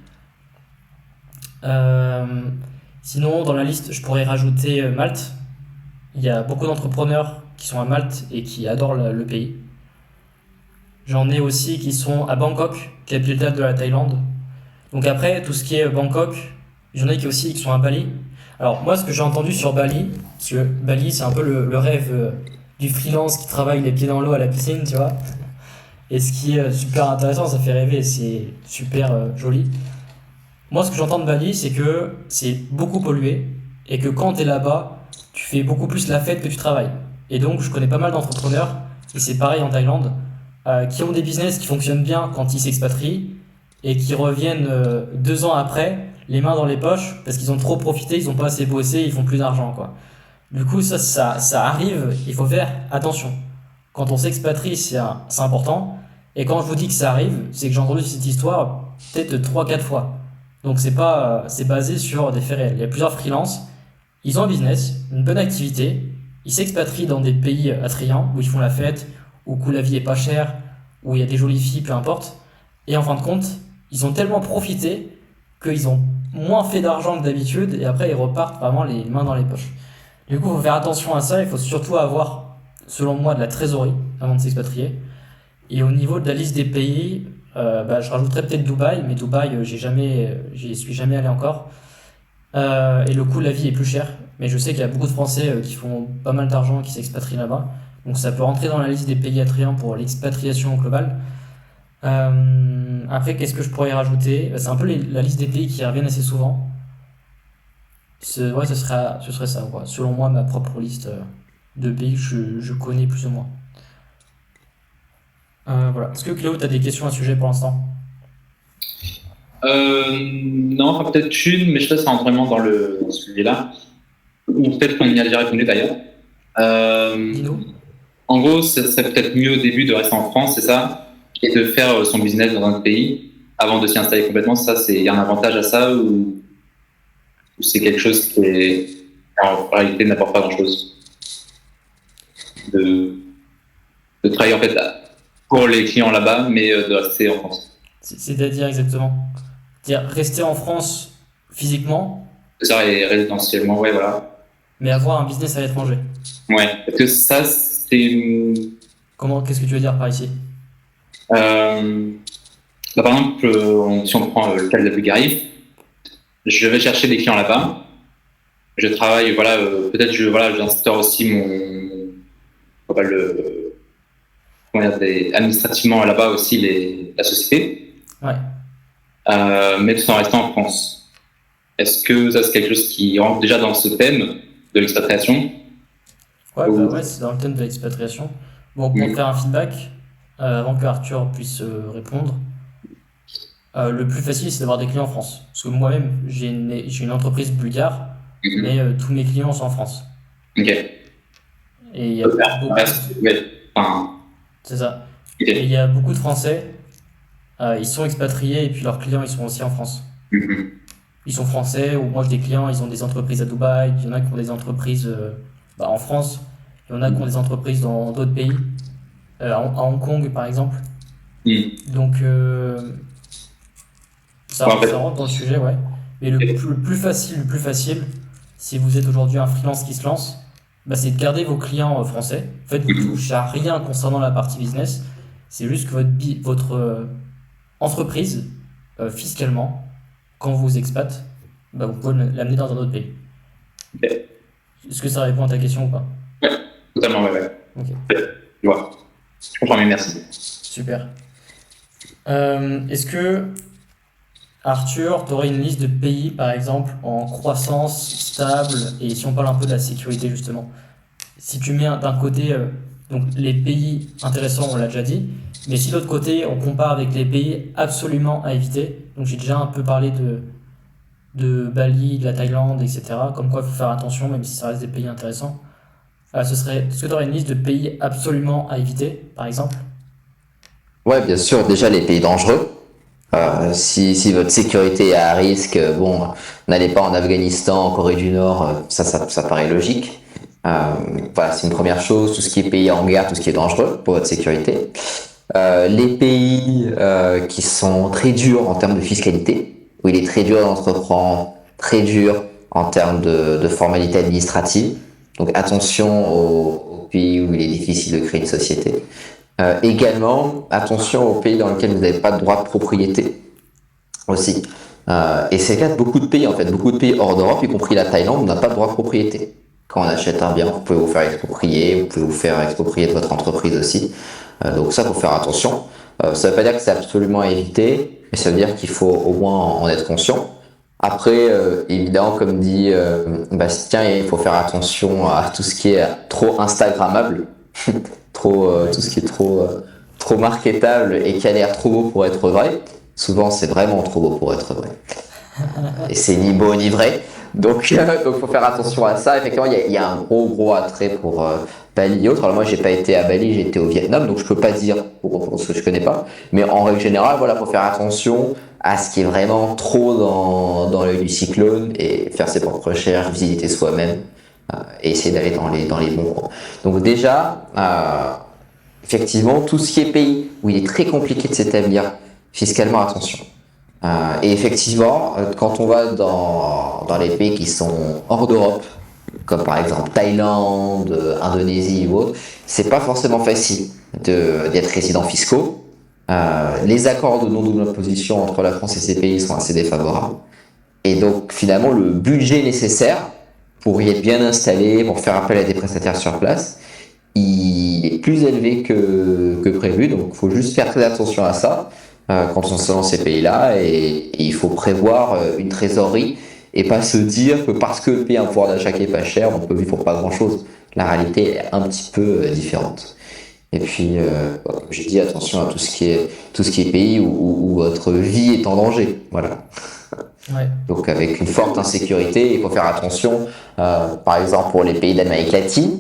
Sinon, dans la liste, je pourrais rajouter Malte. Il y a beaucoup d'entrepreneurs qui sont à Malte et qui adorent le pays. J'en ai aussi qui sont à Bangkok, capitale de la Thaïlande. Donc après, tout ce qui est Bangkok, j'en ai qui sont à Bali. Alors moi, ce que j'ai entendu sur Bali, parce que Bali, c'est un peu le rêve du freelance qui travaille les pieds dans l'eau à la piscine, tu vois. Et ce qui est super intéressant, ça fait rêver, c'est super joli. Moi, ce que j'entends de Bali, c'est que c'est beaucoup pollué et que quand tu es là-bas, tu fais beaucoup plus la fête que tu travailles. Et donc, je connais pas mal d'entrepreneurs, et c'est pareil en Thaïlande, qui ont des business qui fonctionnent bien quand ils s'expatrient et qui reviennent 2 ans après, les mains dans les poches, parce qu'ils ont trop profité, ils ont pas assez bossé, ils font plus d'argent, quoi. Du coup, ça arrive, il faut faire attention. Quand on s'expatrie, c'est important. Et quand je vous dis que ça arrive, c'est que j'ai entendu cette histoire peut-être 3-4 fois. Donc c'est basé sur des faits réels. Il y a plusieurs freelances, ils ont un business, une bonne activité, ils s'expatrient dans des pays attrayants, où ils font la fête, où la vie est pas chère, où il y a des jolies filles, peu importe. Et en fin de compte, ils ont tellement profité qu'ils ont moins fait d'argent que d'habitude, et après ils repartent vraiment les mains dans les poches. Du coup, il faut faire attention à ça, il faut surtout avoir, selon moi, de la trésorerie avant de s'expatrier. Et au niveau de la liste des pays, je rajouterais peut-être Dubaï, mais Dubaï, j'y suis jamais allé encore. Et le coût de la vie est plus cher. Mais je sais qu'il y a beaucoup de Français qui font pas mal d'argent, qui s'expatrient là-bas. Donc ça peut rentrer dans la liste des pays attrayants pour l'expatriation globale. Après, qu'est-ce que je pourrais y rajouter? C'est un peu la liste des pays qui reviennent assez souvent. Ouais, ce serait ça, quoi. Selon moi, ma propre liste de pays que je connais plus ou moins. Voilà. Est-ce que Cléo, tu as des questions à ce sujet pour l'instant? Non, enfin, peut-être une, mais je sais pas si ça rentre vraiment dans celui-là. Ou peut-être qu'on y a déjà répondu d'ailleurs. Dis-nous. En gros, ça serait peut-être mieux au début de rester en France, c'est ça, et de faire son business dans un autre pays avant de s'y installer complètement. Ça, il y a un avantage à ça ou c'est quelque chose qui en réalité n'apporte pas grand-chose de, de travailler en fait pour les clients là-bas, mais de rester en France. C'est-à-dire exactement. C'est-à-dire rester en France physiquement, C'est ça, et résidentiellement, ouais, voilà. mais avoir un business à l'étranger. Ouais, parce que ça, c'est... Qu'est-ce que tu veux dire par ici? Par exemple, si on prend le cas de la Bulgarie, je vais chercher des clients là-bas. Je travaille, voilà, peut-être j'instaure aussi administrativement là-bas aussi la société, Ouais. mais tout en restant en France. Est-ce que ça c'est quelque chose qui rentre déjà dans ce thème de l'expatriation? Ouais, ouais, c'est dans le thème de l'expatriation. Bon, pour faire un feedback, avant que Arthur puisse répondre, le plus facile, c'est d'avoir des clients en France. Parce que moi-même, j'ai une entreprise bulgare, mais tous mes clients sont en France. Ok. Et il y a beaucoup... Ouais. Enfin, C'est ça. ok. Et il y a beaucoup de Français, ils sont expatriés et puis leurs clients, ils sont aussi en France. Mhm. Ils sont français, ou moi j'ai des clients, ils ont des entreprises à Dubaï, il y en a qui ont des entreprises en France, il y en a qui ont des entreprises dans d'autres pays, à Hong Kong par exemple. Mhm. Donc ça, Ouais, en fait. ça rentre dans le sujet, ouais. Mais le plus facile, si vous êtes aujourd'hui un freelance qui se lance, c'est de garder vos clients français. En fait, vous ne touchez à rien concernant la partie business. C'est juste que votre entreprise, fiscalement, quand vous expat, vous pouvez l'amener dans un autre pays. Ok. Est-ce que ça répond à ta question ou pas? Totalement, ouais. Ok, Je vois. Je comprends mieux, merci. super. Est-ce que, Arthur, tu aurais une liste de pays, par exemple, en croissance stable, et si on parle un peu de la sécurité, justement, si tu mets d'un côté donc les pays intéressants, on l'a déjà dit, mais si de l'autre côté, on compare avec les pays absolument à éviter, donc j'ai déjà un peu parlé de Bali, de la Thaïlande, etc., comme quoi il faut faire attention, même si ça reste des pays intéressants. Est-ce que tu aurais une liste de pays absolument à éviter, par exemple? Ouais, bien sûr, déjà les pays dangereux. Si votre sécurité est à risque, n'allez pas en Afghanistan, en Corée du Nord, ça paraît logique. Voilà, c'est une première chose, tout ce qui est pays en guerre, tout ce qui est dangereux pour votre sécurité. Les pays qui sont très durs en termes de fiscalité, où il est très dur d'entreprendre, très dur en termes de formalités administratives. Donc attention aux pays où il est difficile de créer une société. Également, attention aux pays dans lesquels vous n'avez pas de droit de propriété aussi. Et c'est le cas de beaucoup de pays, en fait. Beaucoup de pays hors d'Europe, y compris la Thaïlande, on n'a pas de droit de propriété. Quand on achète un bien, vous pouvez vous faire exproprier, vous pouvez vous faire exproprier de votre entreprise aussi. Donc ça, faut faire attention. Ça ne veut pas dire que c'est absolument à éviter, mais ça veut dire qu'il faut au moins en être conscient. Après, évidemment, comme dit Bastien, il faut faire attention à tout ce qui est trop instagrammable, tout ce qui est trop marketable et qui a l'air trop beau pour être vrai. Souvent, c'est vraiment trop beau pour être vrai. Et c'est ni beau ni vrai. Donc, faut faire attention à ça. Effectivement, il y a un gros attrait pour Bali et autres. Alors moi, j'ai pas été à Bali, j'ai été au Vietnam, donc je peux pas dire pour ce que je connais pas. Mais en règle générale, voilà, faut faire attention à ce qui est vraiment trop dans l'œil du cyclone et faire ses propres recherches, visiter soi-même et essayer d'aller dans les bons coins. Donc déjà, effectivement, tout ce qui est pays où il est très compliqué de s'établir fiscalement, attention. Et effectivement, quand on va dans les pays qui sont hors d'Europe, comme par exemple Thaïlande, Indonésie ou autre, c'est pas forcément facile d'être résident fiscaux. Les accords de non-double imposition entre la France et ces pays sont assez défavorables. Et donc, finalement, le budget nécessaire pour y être bien installé, pour faire appel à des prestataires sur place, il est plus élevé que prévu. Donc, il faut juste faire très attention à ça quand on se lance dans ces pays-là. Et il faut prévoir une trésorerie et pas se dire que parce que le pays a un pouvoir d'achat qui est pas cher, on peut vivre pour pas grand-chose. La réalité est un petit peu différente. Et puis, comme j'ai dit, attention à tout ce qui est pays où votre vie est en danger. Voilà. Ouais. Donc avec une forte insécurité, il faut faire attention, par exemple pour les pays d'Amérique latine,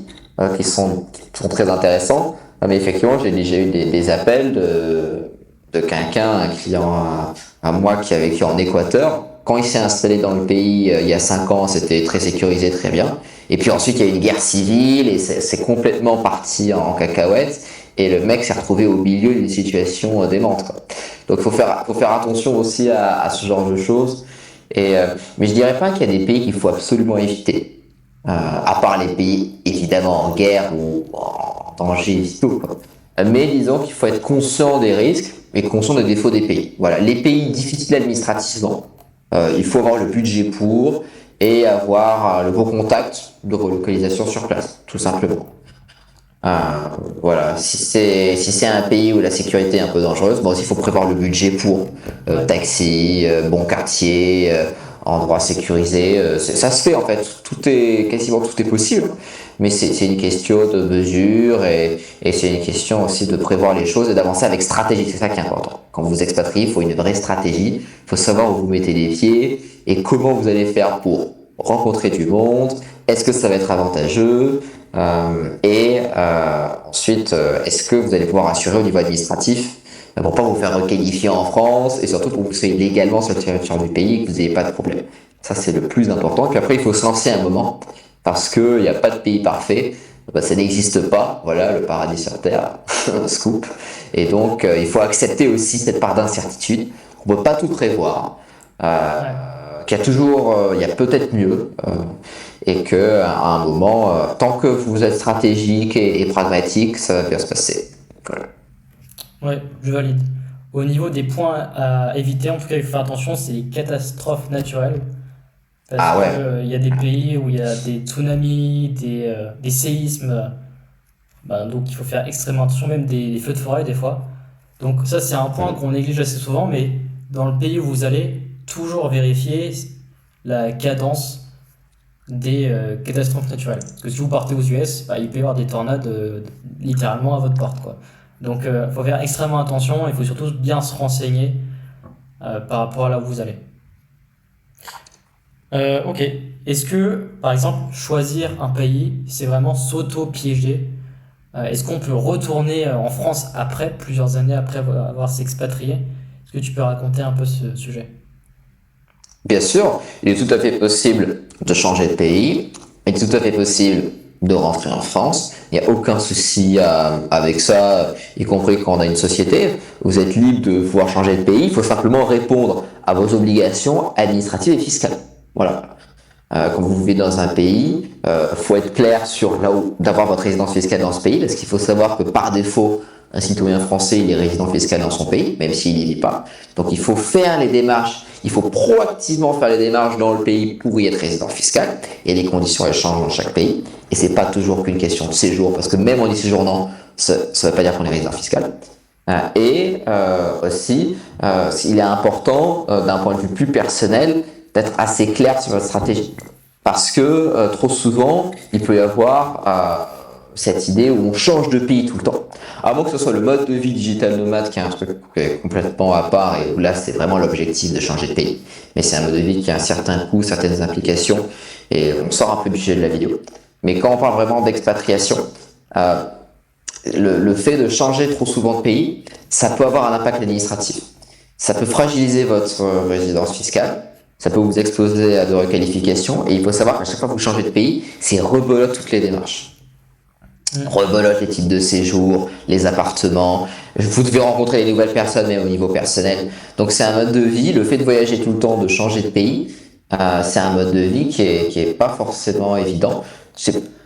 qui sont très intéressants. Mais effectivement, j'ai déjà eu des appels de quelqu'un, un client à moi qui a vécu en Équateur. Quand il s'est installé dans le pays il y a 5 ans, c'était très sécurisé, très bien. Et puis ensuite, il y a eu une guerre civile et c'est complètement parti en cacahuète. Et le mec s'est retrouvé au milieu d'une situation démente, quoi. Donc, faut faire attention aussi à ce genre de choses. Mais je dirais pas qu'il y a des pays qu'il faut absolument éviter. À part les pays, évidemment, en guerre ou en danger vitaux, quoi. Mais disons qu'il faut être conscient des risques et conscient des défauts des pays. Voilà. Les pays difficiles administrativement, il faut avoir le budget pour et avoir le bon contact de relocalisation sur place, tout simplement. Voilà, si c'est un pays où la sécurité est un peu dangereuse, bon, il faut prévoir le budget pour taxi, bon quartier, endroit sécurisé. Ça se fait en fait, quasiment tout est possible, mais c'est une question de mesure et c'est une question aussi de prévoir les choses et d'avancer avec stratégie. C'est ça qui est important. Quand vous expatriez, il faut une vraie stratégie. Il faut savoir où vous mettez les pieds et comment vous allez faire pour rencontrer du monde. Est-ce que ça va être avantageux? Ensuite, est-ce que vous allez pouvoir assurer au niveau administratif pour pas vous faire requalifier en France et surtout pour que vous soyez légalement sur le territoire du pays et que vous n'ayez pas de problème. Ça, c'est le plus important. Puis après, il faut se lancer un moment parce qu'il n'y a pas de pays parfait. Ça n'existe pas. Voilà, le paradis sur Terre. Scoop. Et donc, il faut accepter aussi cette part d'incertitude. On ne peut pas tout prévoir. Qu'il y a toujours, il y a peut-être mieux. Et que à un moment, tant que vous êtes stratégique et pragmatique, ça va bien se passer. Voilà. Ouais, je valide. Au niveau des points à éviter, en tout cas, il faut faire attention, c'est les catastrophes naturelles. Parce que il y a des pays où il y a des tsunamis, des séismes. Donc il faut faire extrêmement attention, même des feux de forêt des fois. Donc ça, c'est un point qu'on néglige assez souvent, mais dans le pays où vous allez, toujours vérifier la cadence des catastrophes naturelles. Parce que si vous partez aux US, il peut y avoir des tornades littéralement à votre porte, quoi. Donc il faut faire extrêmement attention, il faut surtout bien se renseigner par rapport à là où vous allez. Ok. Est-ce que, par exemple, choisir un pays, c'est vraiment s'auto-piéger? Est-ce qu'on peut retourner en France après, plusieurs années après avoir s'expatrié? Est-ce que tu peux raconter un peu ce sujet? Bien sûr, il est tout à fait possible de changer de pays, il est tout à fait possible de rentrer en France. Il n'y a aucun souci avec ça, y compris quand on a une société. Vous êtes libre de pouvoir changer de pays, il faut simplement répondre à vos obligations administratives et fiscales. Voilà. Quand vous vivez dans un pays, faut être clair sur là où d'avoir votre résidence fiscale dans ce pays, parce qu'il faut savoir que par défaut, un citoyen français, il est résident fiscal dans son pays, même s'il n'y vit pas. Donc il faut faire les démarches, il faut proactivement faire les démarches dans le pays pour y être résident fiscal. Et les conditions, elles changent dans chaque pays. Et c'est pas toujours qu'une question de séjour, parce que même en y séjournant, ça ne veut pas dire qu'on est résident fiscal. Aussi, il est important, d'un point de vue plus personnel, d'être assez clair sur votre stratégie. Parce que trop souvent, il peut y avoir cette idée où on change de pays tout le temps. À moins que ce soit le mode de vie digital nomade qui est un truc complètement à part et où là c'est vraiment l'objectif de changer de pays. Mais c'est un mode de vie qui a un certain coût, certaines implications et on sort un peu du sujet de la vidéo. Mais quand on parle vraiment d'expatriation, le fait de changer trop souvent de pays, ça peut avoir un impact administratif. Ça peut fragiliser votre résidence fiscale. Ça peut vous exposer à de requalifications et il faut savoir qu'à chaque fois que vous changez de pays, c'est rebelote toutes les démarches. Rebelote les titres de séjour, les appartements. Vous devez rencontrer les nouvelles personnes, même au niveau personnel. Donc c'est un mode de vie. Le fait de voyager tout le temps, de changer de pays, c'est un mode de vie qui est pas forcément évident.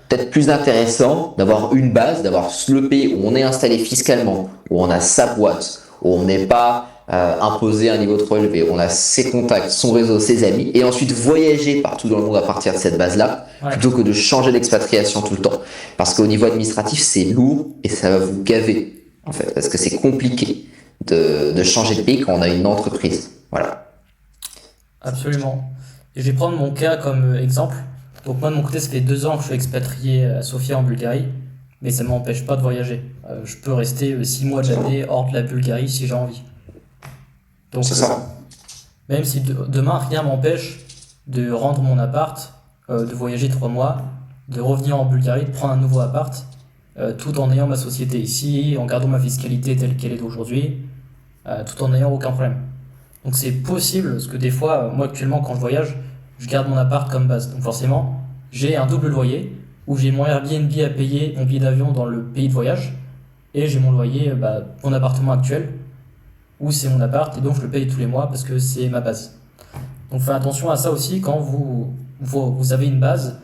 peut-être plus intéressant d'avoir une base, d'avoir le pays où on est installé fiscalement, où on a sa boîte, où on n'est pas imposé à un niveau trop élevé, où on a ses contacts, son réseau, ses amis, et ensuite voyager partout dans le monde à partir de cette base-là, plutôt que de changer d'expatriation tout le temps. Parce qu'au niveau administratif, c'est lourd et ça va vous gaver, en fait, parce que c'est compliqué de changer de pays quand on a une entreprise. Voilà. Absolument. Et je vais prendre mon cas comme exemple. Donc moi de mon côté, ça fait 2 ans que je suis expatrié à Sofia en Bulgarie, mais ça ne m'empêche pas de voyager. Je peux rester 6 mois de l'année hors de la Bulgarie si j'ai envie. Donc C'est ça. même si demain rien m'empêche de rendre mon appart, de voyager 3 mois, de revenir en Bulgarie, de prendre un nouveau appart, tout en ayant ma société ici, en gardant ma fiscalité telle qu'elle est d'aujourd'hui, tout en n'ayant aucun problème. Donc c'est possible, parce que des fois, moi actuellement quand je voyage, je garde mon appart comme base. Donc forcément, j'ai un double loyer, où j'ai mon Airbnb à payer, mon billet d'avion dans le pays de voyage, et j'ai mon loyer, mon appartement actuel, où c'est mon appart, et donc je le paye tous les mois parce que c'est ma base. Donc faites attention à ça aussi quand vous avez une base,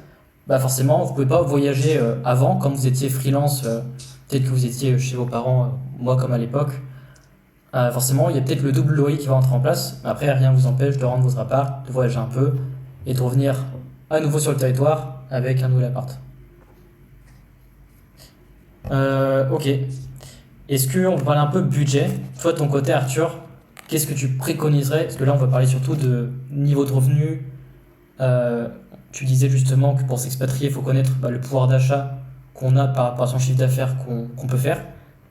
forcément vous pouvez pas voyager avant, quand vous étiez freelance, peut-être que vous étiez chez vos parents, moi comme à l'époque. Forcément, il y a peut-être le double loyer qui va entrer en place. Mais après, rien ne vous empêche de rendre votre appart, de voyager un peu et de revenir à nouveau sur le territoire avec un nouvel appart. Ok. Est-ce qu'on peut parler un peu budget? Toi, de ton côté, Arthur, qu'est-ce que tu préconiserais? Parce que là, on va parler surtout de niveau de revenu. Tu disais justement que pour s'expatrier, il faut connaître le pouvoir d'achat qu'on a par rapport à son chiffre d'affaires qu'on peut faire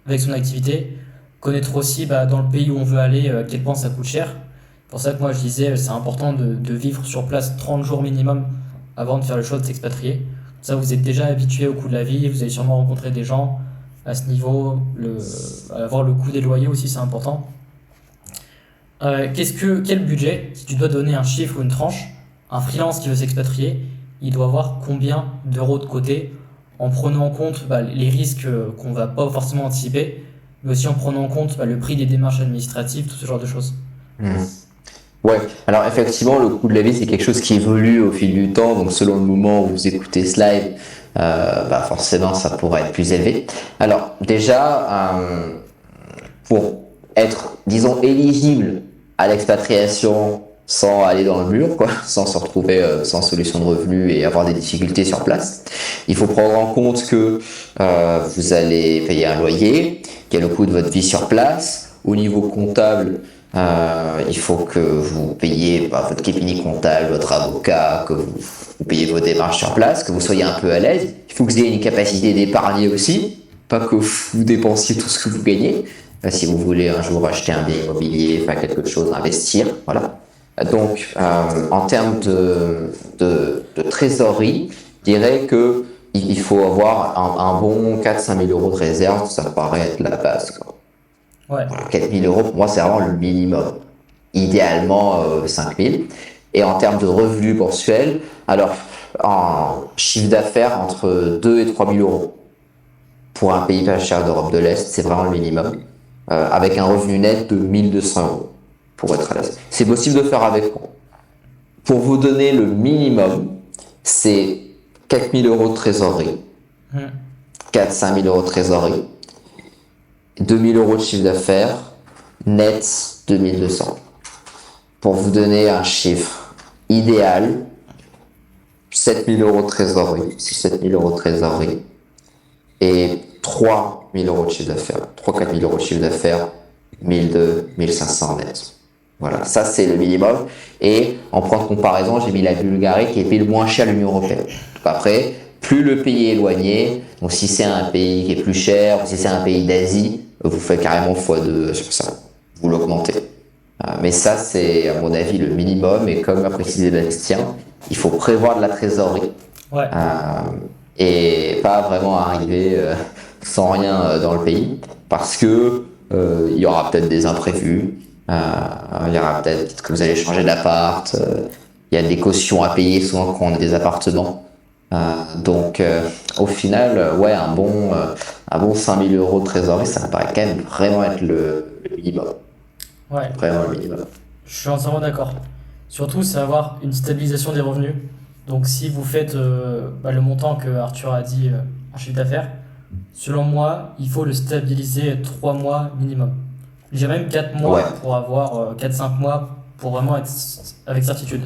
avec son activité. Connaître aussi dans le pays où on veut aller à quel point ça coûte cher. C'est pour ça que moi je disais c'est important de vivre sur place 30 jours minimum avant de faire le choix de s'expatrier. Ça vous êtes déjà habitué au coût de la vie, vous allez sûrement rencontrer des gens à ce niveau, avoir le coût des loyers aussi c'est important. Quel budget, si tu dois donner un chiffre ou une tranche, un freelance qui veut s'expatrier, il doit avoir combien d'euros de côté en prenant en compte les risques qu'on va pas forcément anticiper, mais aussi en prenant en compte le prix des démarches administratives, tout ce genre de choses. Ouais, alors effectivement, le coût de la vie, c'est quelque chose qui évolue au fil du temps. Donc, selon le moment où vous écoutez ce live, forcément, ça pourrait être plus élevé. Alors, déjà, pour être, disons, éligible à l'expatriation sans aller dans le mur, sans se retrouver sans solution de revenu et avoir des difficultés sur place, il faut prendre en compte que vous allez payer un loyer, qu'il y a le coût de votre vie sur place. Au niveau comptable, il faut que vous payiez votre cabinet comptable, votre avocat, que vous payiez vos démarches sur place, que vous soyez un peu à l'aise. Il faut que vous ayez une capacité d'épargner aussi, pas que vous dépensiez tout ce que vous gagnez. Si vous voulez un jour acheter un bien immobilier, faire quelque chose, investir, voilà. Donc, en termes de trésorerie, je dirais que il faut avoir un bon 4-5 000 euros de réserve, ça paraît être la base, quoi. Ouais. 4 000 euros, pour moi, c'est vraiment le minimum. Idéalement, 5 000. Et en termes de revenus mensuels, alors, en chiffre d'affaires, entre 2 et 3 000 euros. Pour un pays pas cher d'Europe de l'Est, c'est vraiment le minimum. Avec un revenu net de 1 200 euros, pour être à l'aise. C'est possible de faire avec moi. Pour vous donner le minimum, c'est 4 000 euros de trésorerie. 4-5 000 euros de trésorerie. 2 000 euros de chiffre d'affaires, net 2 200. Pour vous donner un chiffre idéal, 7 000 euros de trésorerie, 7 000 euros de trésorerie, et 3 000 euros de chiffre d'affaires, 3-4 000 euros de chiffre d'affaires, 1 200, 1 500 net. Voilà, ça c'est le minimum. Et en point de comparaison, j'ai mis la Bulgarie qui est le pays le moins cher de l'Union européenne. Donc après, plus le pays est éloigné, donc si c'est un pays qui est plus cher, ou si c'est un pays d'Asie, vous faites carrément x2 sur ça, vous l'augmentez. Mais ça, c'est à mon avis le minimum, et comme l'a précisé Bastien, il faut prévoir de la trésorerie. Ouais. Et pas vraiment arriver sans rien dans le pays, parce que il y aura peut-être des imprévus, il y aura peut-être que vous allez changer d'appart, il y a des cautions à payer souvent quand on a des appartements. Donc au final, un bon 5 000 euros de trésorerie, ça me paraît quand même vraiment être le minimum. Ouais. Vraiment le minimum. Je suis entièrement d'accord. Surtout, c'est avoir une stabilisation des revenus. Donc si vous faites le montant que Arthur a dit en chiffre d'affaires, selon moi, il faut le stabiliser 3 mois minimum. J'ai même 4 mois Ouais. pour avoir 4-5 mois pour vraiment être avec certitude.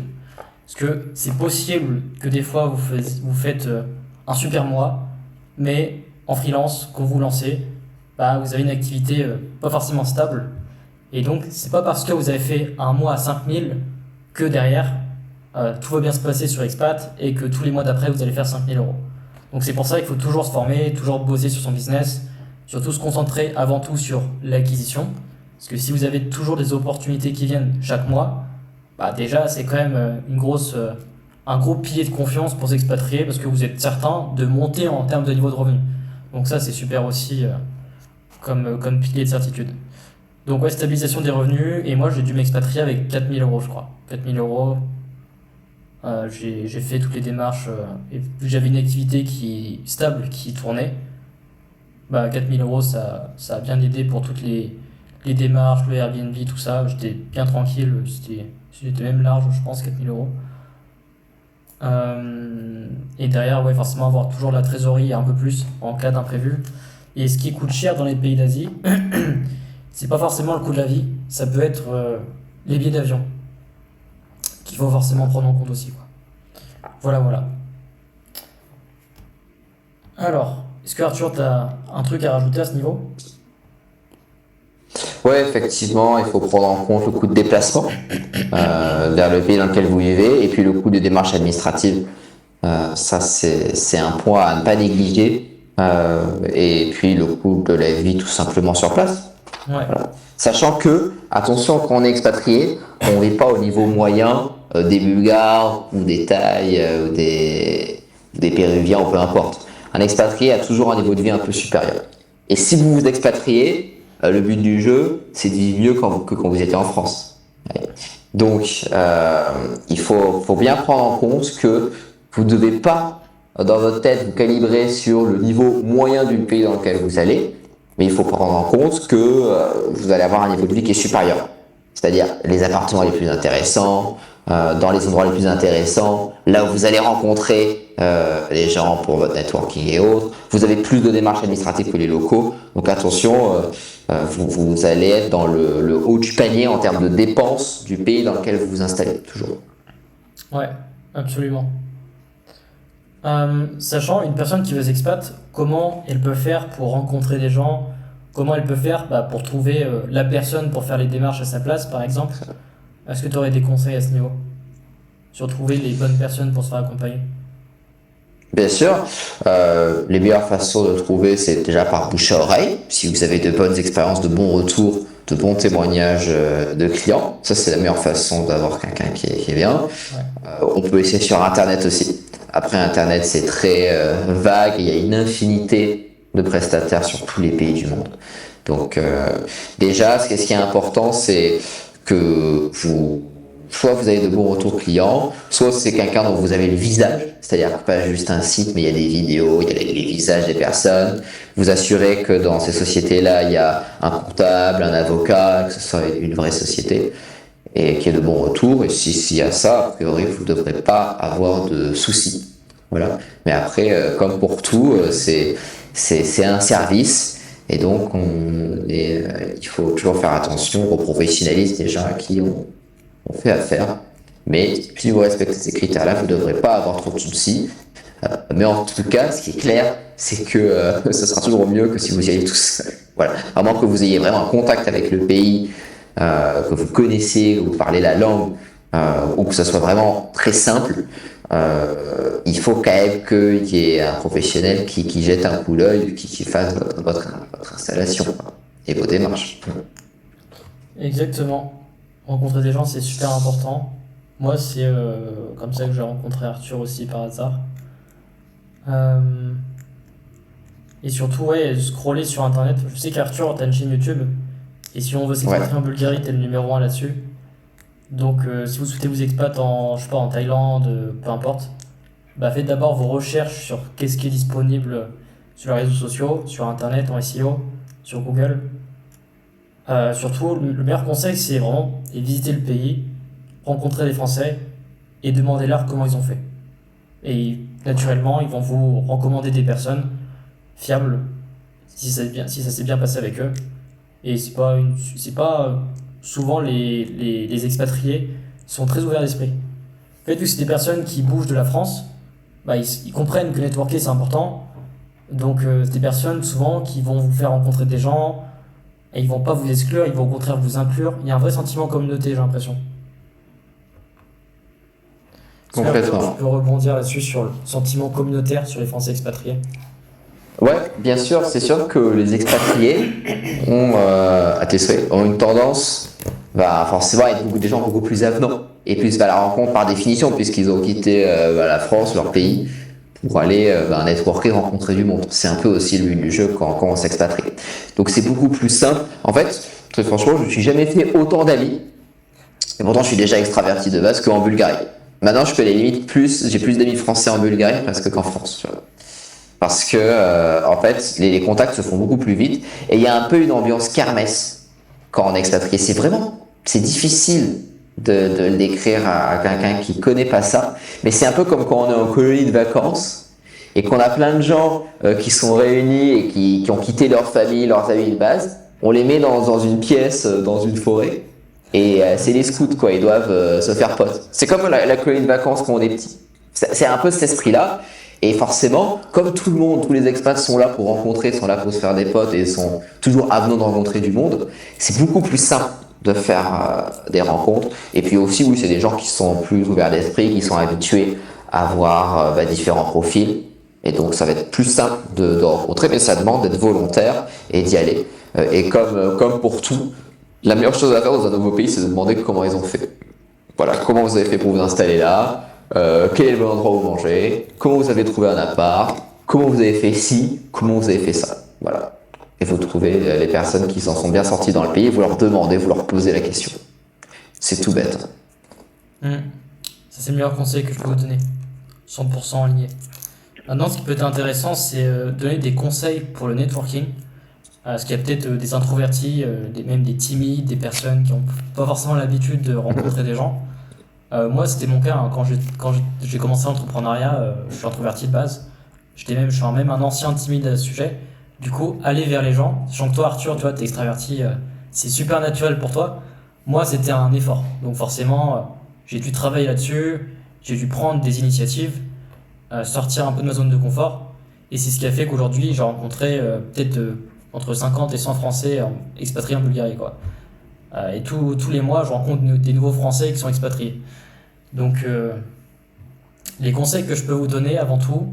Parce que c'est possible que des fois vous faites un super mois, mais en freelance, quand vous lancez, vous avez une activité pas forcément stable. Et donc, c'est pas parce que vous avez fait un mois à 5000 que derrière, tout va bien se passer sur Expat et que tous les mois d'après, vous allez faire 5000 euros. Donc, c'est pour ça qu'il faut toujours se former, toujours bosser sur son business, surtout se concentrer avant tout sur l'acquisition. Parce que si vous avez toujours des opportunités qui viennent chaque mois, déjà, c'est quand même un gros pilier de confiance pour s'expatrier parce que vous êtes certain de monter en termes de niveau de revenu. Donc, ça, c'est super aussi comme pilier de certitude. Donc, ouais, stabilisation des revenus. Et moi, j'ai dû m'expatrier avec 4000 euros, je crois. 4000 euros. J'ai fait toutes les démarches. Et vu que j'avais une activité stable qui tournait, 4000 euros, ça a bien aidé pour toutes les démarches, le Airbnb, tout ça. J'étais bien tranquille. C'était même large, je pense, 4000 euros. Et derrière, ouais, forcément, avoir toujours la trésorerie un peu plus en cas d'imprévu. Et ce qui coûte cher dans les pays d'Asie, c'est pas forcément le coût de la vie, ça peut être les billets d'avion qu'il faut forcément prendre en compte aussi, quoi. Voilà. Alors, est-ce que Arthur, t'as un truc à rajouter à ce niveau? Ouais, effectivement, il faut prendre en compte le coût de déplacement vers le pays dans lequel vous vivez et puis le coût de démarche administrative. Ça, c'est un point à ne pas négliger. Et puis le coût de la vie tout simplement sur place. Ouais. Voilà. Sachant que, attention, quand on est expatrié, on ne vit pas au niveau moyen des Bulgares ou des Thaïs ou des Péruviens ou peu importe. Un expatrié a toujours un niveau de vie un peu supérieur. Et si vous vous expatriez, le but du jeu, c'est de vivre mieux que quand vous étiez en France. Ouais. Donc, il faut bien prendre en compte que vous ne devez pas, dans votre tête, vous calibrer sur le niveau moyen du pays dans lequel vous allez, mais il faut prendre en compte que vous allez avoir un niveau de vie qui est supérieur. C'est-à-dire les appartements les plus intéressants, dans les endroits les plus intéressants, là où vous allez rencontrer les gens pour votre networking et autres. Vous avez plus de démarches administratives que les locaux, donc attention, vous allez être dans le haut du panier en termes de dépenses du pays dans lequel vous vous installez, toujours. Ouais, absolument. Sachant une personne qui veut s'expat, comment elle peut faire pour rencontrer des gens, comment elle peut faire pour trouver la personne pour faire les démarches à sa place, par exemple. Est-ce que tu aurais des conseils à ce niveau sur trouver les bonnes personnes pour se faire accompagner? Bien sûr, les meilleures façons de trouver, c'est déjà par bouche à oreille. Si vous avez de bonnes expériences, de bons retours, de bons témoignages de clients, ça c'est la meilleure façon d'avoir quelqu'un qui est bien. Ouais. On peut essayer sur Internet aussi. Après, Internet, c'est très vague, il y a une infinité de prestataires sur tous les pays du monde. Donc, déjà, ce qui est important, c'est que soit vous avez de bons retours clients, soit c'est quelqu'un dont vous avez le visage, c'est-à-dire pas juste un site, mais il y a des vidéos, il y a les visages des personnes. Vous assurez que dans ces sociétés-là, il y a un comptable, un avocat, que ce soit une vraie société, et qu'il y ait de bons retours. Et s'il y a ça, a priori, vous ne devrez pas avoir de soucis. Voilà. Mais après, comme pour tout, c'est un service. Et donc, il faut toujours faire attention aux professionnalistes déjà à qui on fait affaire. Mais si vous respectez ces critères-là, vous ne devrez pas avoir trop de soucis. Mais en tout cas, ce qui est clair, c'est que ce sera toujours mieux que si vous y allez tout seul. Voilà. À moins que vous ayez vraiment un contact avec le pays, que vous connaissez, que vous parlez la langue, ou que ce soit vraiment très simple, il faut quand même qu'il y ait un professionnel qui jette un coup d'œil, qui fasse votre installation et vos démarches. Exactement. Rencontrer des gens, c'est super important. Moi, c'est comme ça que j'ai rencontré Arthur aussi par hasard. Et surtout, ouais, scroller sur Internet. Je sais qu'Arthur, t'as une chaîne YouTube. Et si on veut s'expatrier en Bulgarie, t'es le numéro 1 là-dessus. Donc, si vous souhaitez vous expat en Thaïlande, peu importe, faites d'abord vos recherches sur qu'est-ce qui est disponible sur les réseaux sociaux, sur Internet, en SEO, sur Google. Surtout, le meilleur conseil, c'est vraiment visiter le pays, rencontrer des Français et demander-leur comment ils ont fait. Et naturellement, ils vont vous recommander des personnes fiables si ça s'est bien passé avec eux. Et c'est pas souvent les expatriés sont très ouverts d'esprit. En fait, vu que c'est des personnes qui bougent de la France, bah, ils comprennent que networker c'est important. Donc, c'est des personnes souvent qui vont vous faire rencontrer des gens et ils vont pas vous exclure, ils vont au contraire vous inclure. Il y a un vrai sentiment communauté, j'ai l'impression. Complètement. Je peux rebondir là-dessus sur le sentiment communautaire sur les Français expatriés. Ouais, bien sûr, c'est sûr que les expatriés ont, à tes souhaits, ont une tendance forcément à être des gens beaucoup plus avenants et plus à la rencontre par définition, puisqu'ils ont quitté la France, leur pays, pour aller networker, rencontrer du monde. C'est un peu aussi le but du jeu quand on s'expatrie. Donc c'est beaucoup plus simple. En fait, très franchement, je ne me suis jamais fait autant d'amis, et pourtant je suis déjà extraverti de base, qu'en Bulgarie. Maintenant, je connais limite j'ai plus d'amis français en Bulgarie presque qu'en France. Tu vois. Parce que, en fait, les contacts se font beaucoup plus vite. Et il y a un peu une ambiance kermesse quand on est expatrié. C'est difficile de le décrire à quelqu'un qui connaît pas ça. Mais c'est un peu comme quand on est en colonie de vacances et qu'on a plein de gens qui sont réunis et qui ont quitté leur famille, leurs amis de base. On les met dans une pièce, dans une forêt. Et c'est les scouts, quoi. Ils doivent se faire potes. C'est comme la colonie de vacances quand on est petit. C'est un peu cet esprit-là. Et forcément, comme tout le monde, tous les expats sont là pour rencontrer, sont là pour se faire des potes et sont toujours avenants de rencontrer du monde, c'est beaucoup plus simple de faire des rencontres. Et puis aussi, oui, c'est des gens qui sont plus ouverts d'esprit, qui sont habitués à voir différents profils. Et donc, ça va être plus simple de rencontrer, mais ça demande d'être volontaire et d'y aller. Et comme pour tout, la meilleure chose à faire dans un nouveau pays, c'est de demander comment ils ont fait. Voilà, comment vous avez fait pour vous installer là, quel est le bon endroit où manger, comment vous avez trouvé un appart, comment vous avez fait ci, comment vous avez fait ça. Voilà. Et vous trouvez les personnes qui s'en sont bien sorties dans le pays, vous leur demandez, vous leur posez la question. C'est tout bête. Ça, c'est le meilleur conseil que je peux vous donner. 100% aligné. Maintenant, ce qui peut être intéressant, c'est donner des conseils pour le networking. Parce qu'il y a peut-être des introvertis, même des timides, des personnes qui n'ont pas forcément l'habitude de rencontrer des gens. Moi, c'était mon cas, hein. Quand j'ai commencé l'entrepreneuriat, je suis introverti de base. Je suis même un ancien timide à ce sujet. Du coup, aller vers les gens, sachant que toi, Arthur, tu vois, t'es extraverti, c'est super naturel pour toi. Moi, c'était un effort. Donc forcément, j'ai dû travailler là-dessus, j'ai dû prendre des initiatives, sortir un peu de ma zone de confort. Et c'est ce qui a fait qu'aujourd'hui, j'ai rencontré peut-être entre 50 et 100 Français expatriés en Bulgarie, quoi. Et tous les mois, je rencontre des nouveaux Français qui sont expatriés. Donc, les conseils que je peux vous donner avant tout,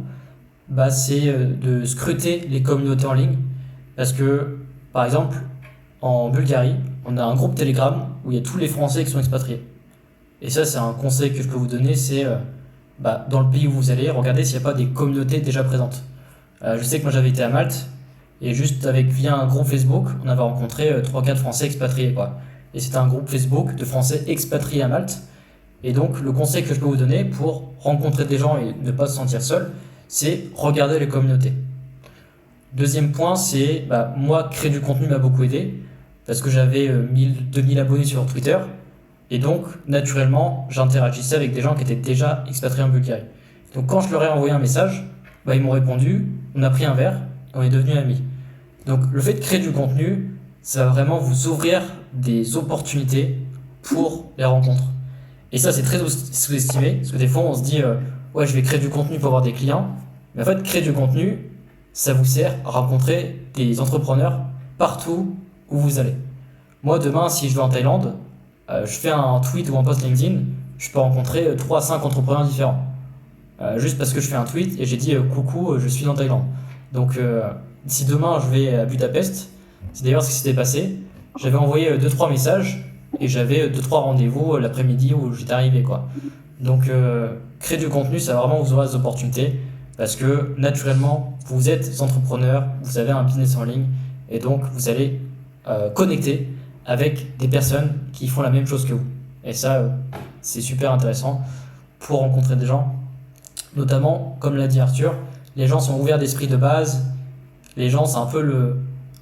c'est de scruter les communautés en ligne. Parce que, par exemple, en Bulgarie, on a un groupe Telegram où il y a tous les Français qui sont expatriés. Et ça, c'est un conseil que je peux vous donner, c'est dans le pays où vous allez, regardez s'il n'y a pas des communautés déjà présentes. Je sais que moi j'avais été à Malte, et juste via un groupe Facebook, on avait rencontré 3-4 Français expatriés, quoi. Et c'était un groupe Facebook de Français expatriés à Malte. Et donc, le conseil que je peux vous donner pour rencontrer des gens et ne pas se sentir seul, c'est regarder les communautés. Deuxième point, c'est moi, créer du contenu m'a beaucoup aidé parce que j'avais 1000-2000 abonnés sur Twitter. Et donc, naturellement, j'interagissais avec des gens qui étaient déjà expatriés en Bulgarie. Donc, quand je leur ai envoyé un message, ils m'ont répondu, on a pris un verre et on est devenus amis. Donc, le fait de créer du contenu, ça va vraiment vous ouvrir des opportunités pour les rencontres. Et ça, c'est très sous-estimé, parce que des fois, on se dit je vais créer du contenu pour avoir des clients. Mais en fait, créer du contenu, ça vous sert à rencontrer des entrepreneurs partout où vous allez. Moi, demain, si je vais en Thaïlande, je fais un tweet ou un post LinkedIn, je peux rencontrer 3 à 5 entrepreneurs différents. Juste parce que je fais un tweet et j'ai dit coucou, je suis en Thaïlande. Donc, si demain je vais à Budapest, c'est d'ailleurs ce qui s'était passé, j'avais envoyé 2-3 messages et j'avais 2-3 rendez-vous l'après-midi où j'étais arrivé, quoi. Donc, créer du contenu, ça va vraiment vous ouvrir des opportunités parce que naturellement, vous êtes entrepreneur, vous avez un business en ligne et donc vous allez connecter avec des personnes qui font la même chose que vous. Et ça, c'est super intéressant pour rencontrer des gens. Notamment, comme l'a dit Arthur, les gens sont ouverts d'esprit de base. Les gens, c'est un peu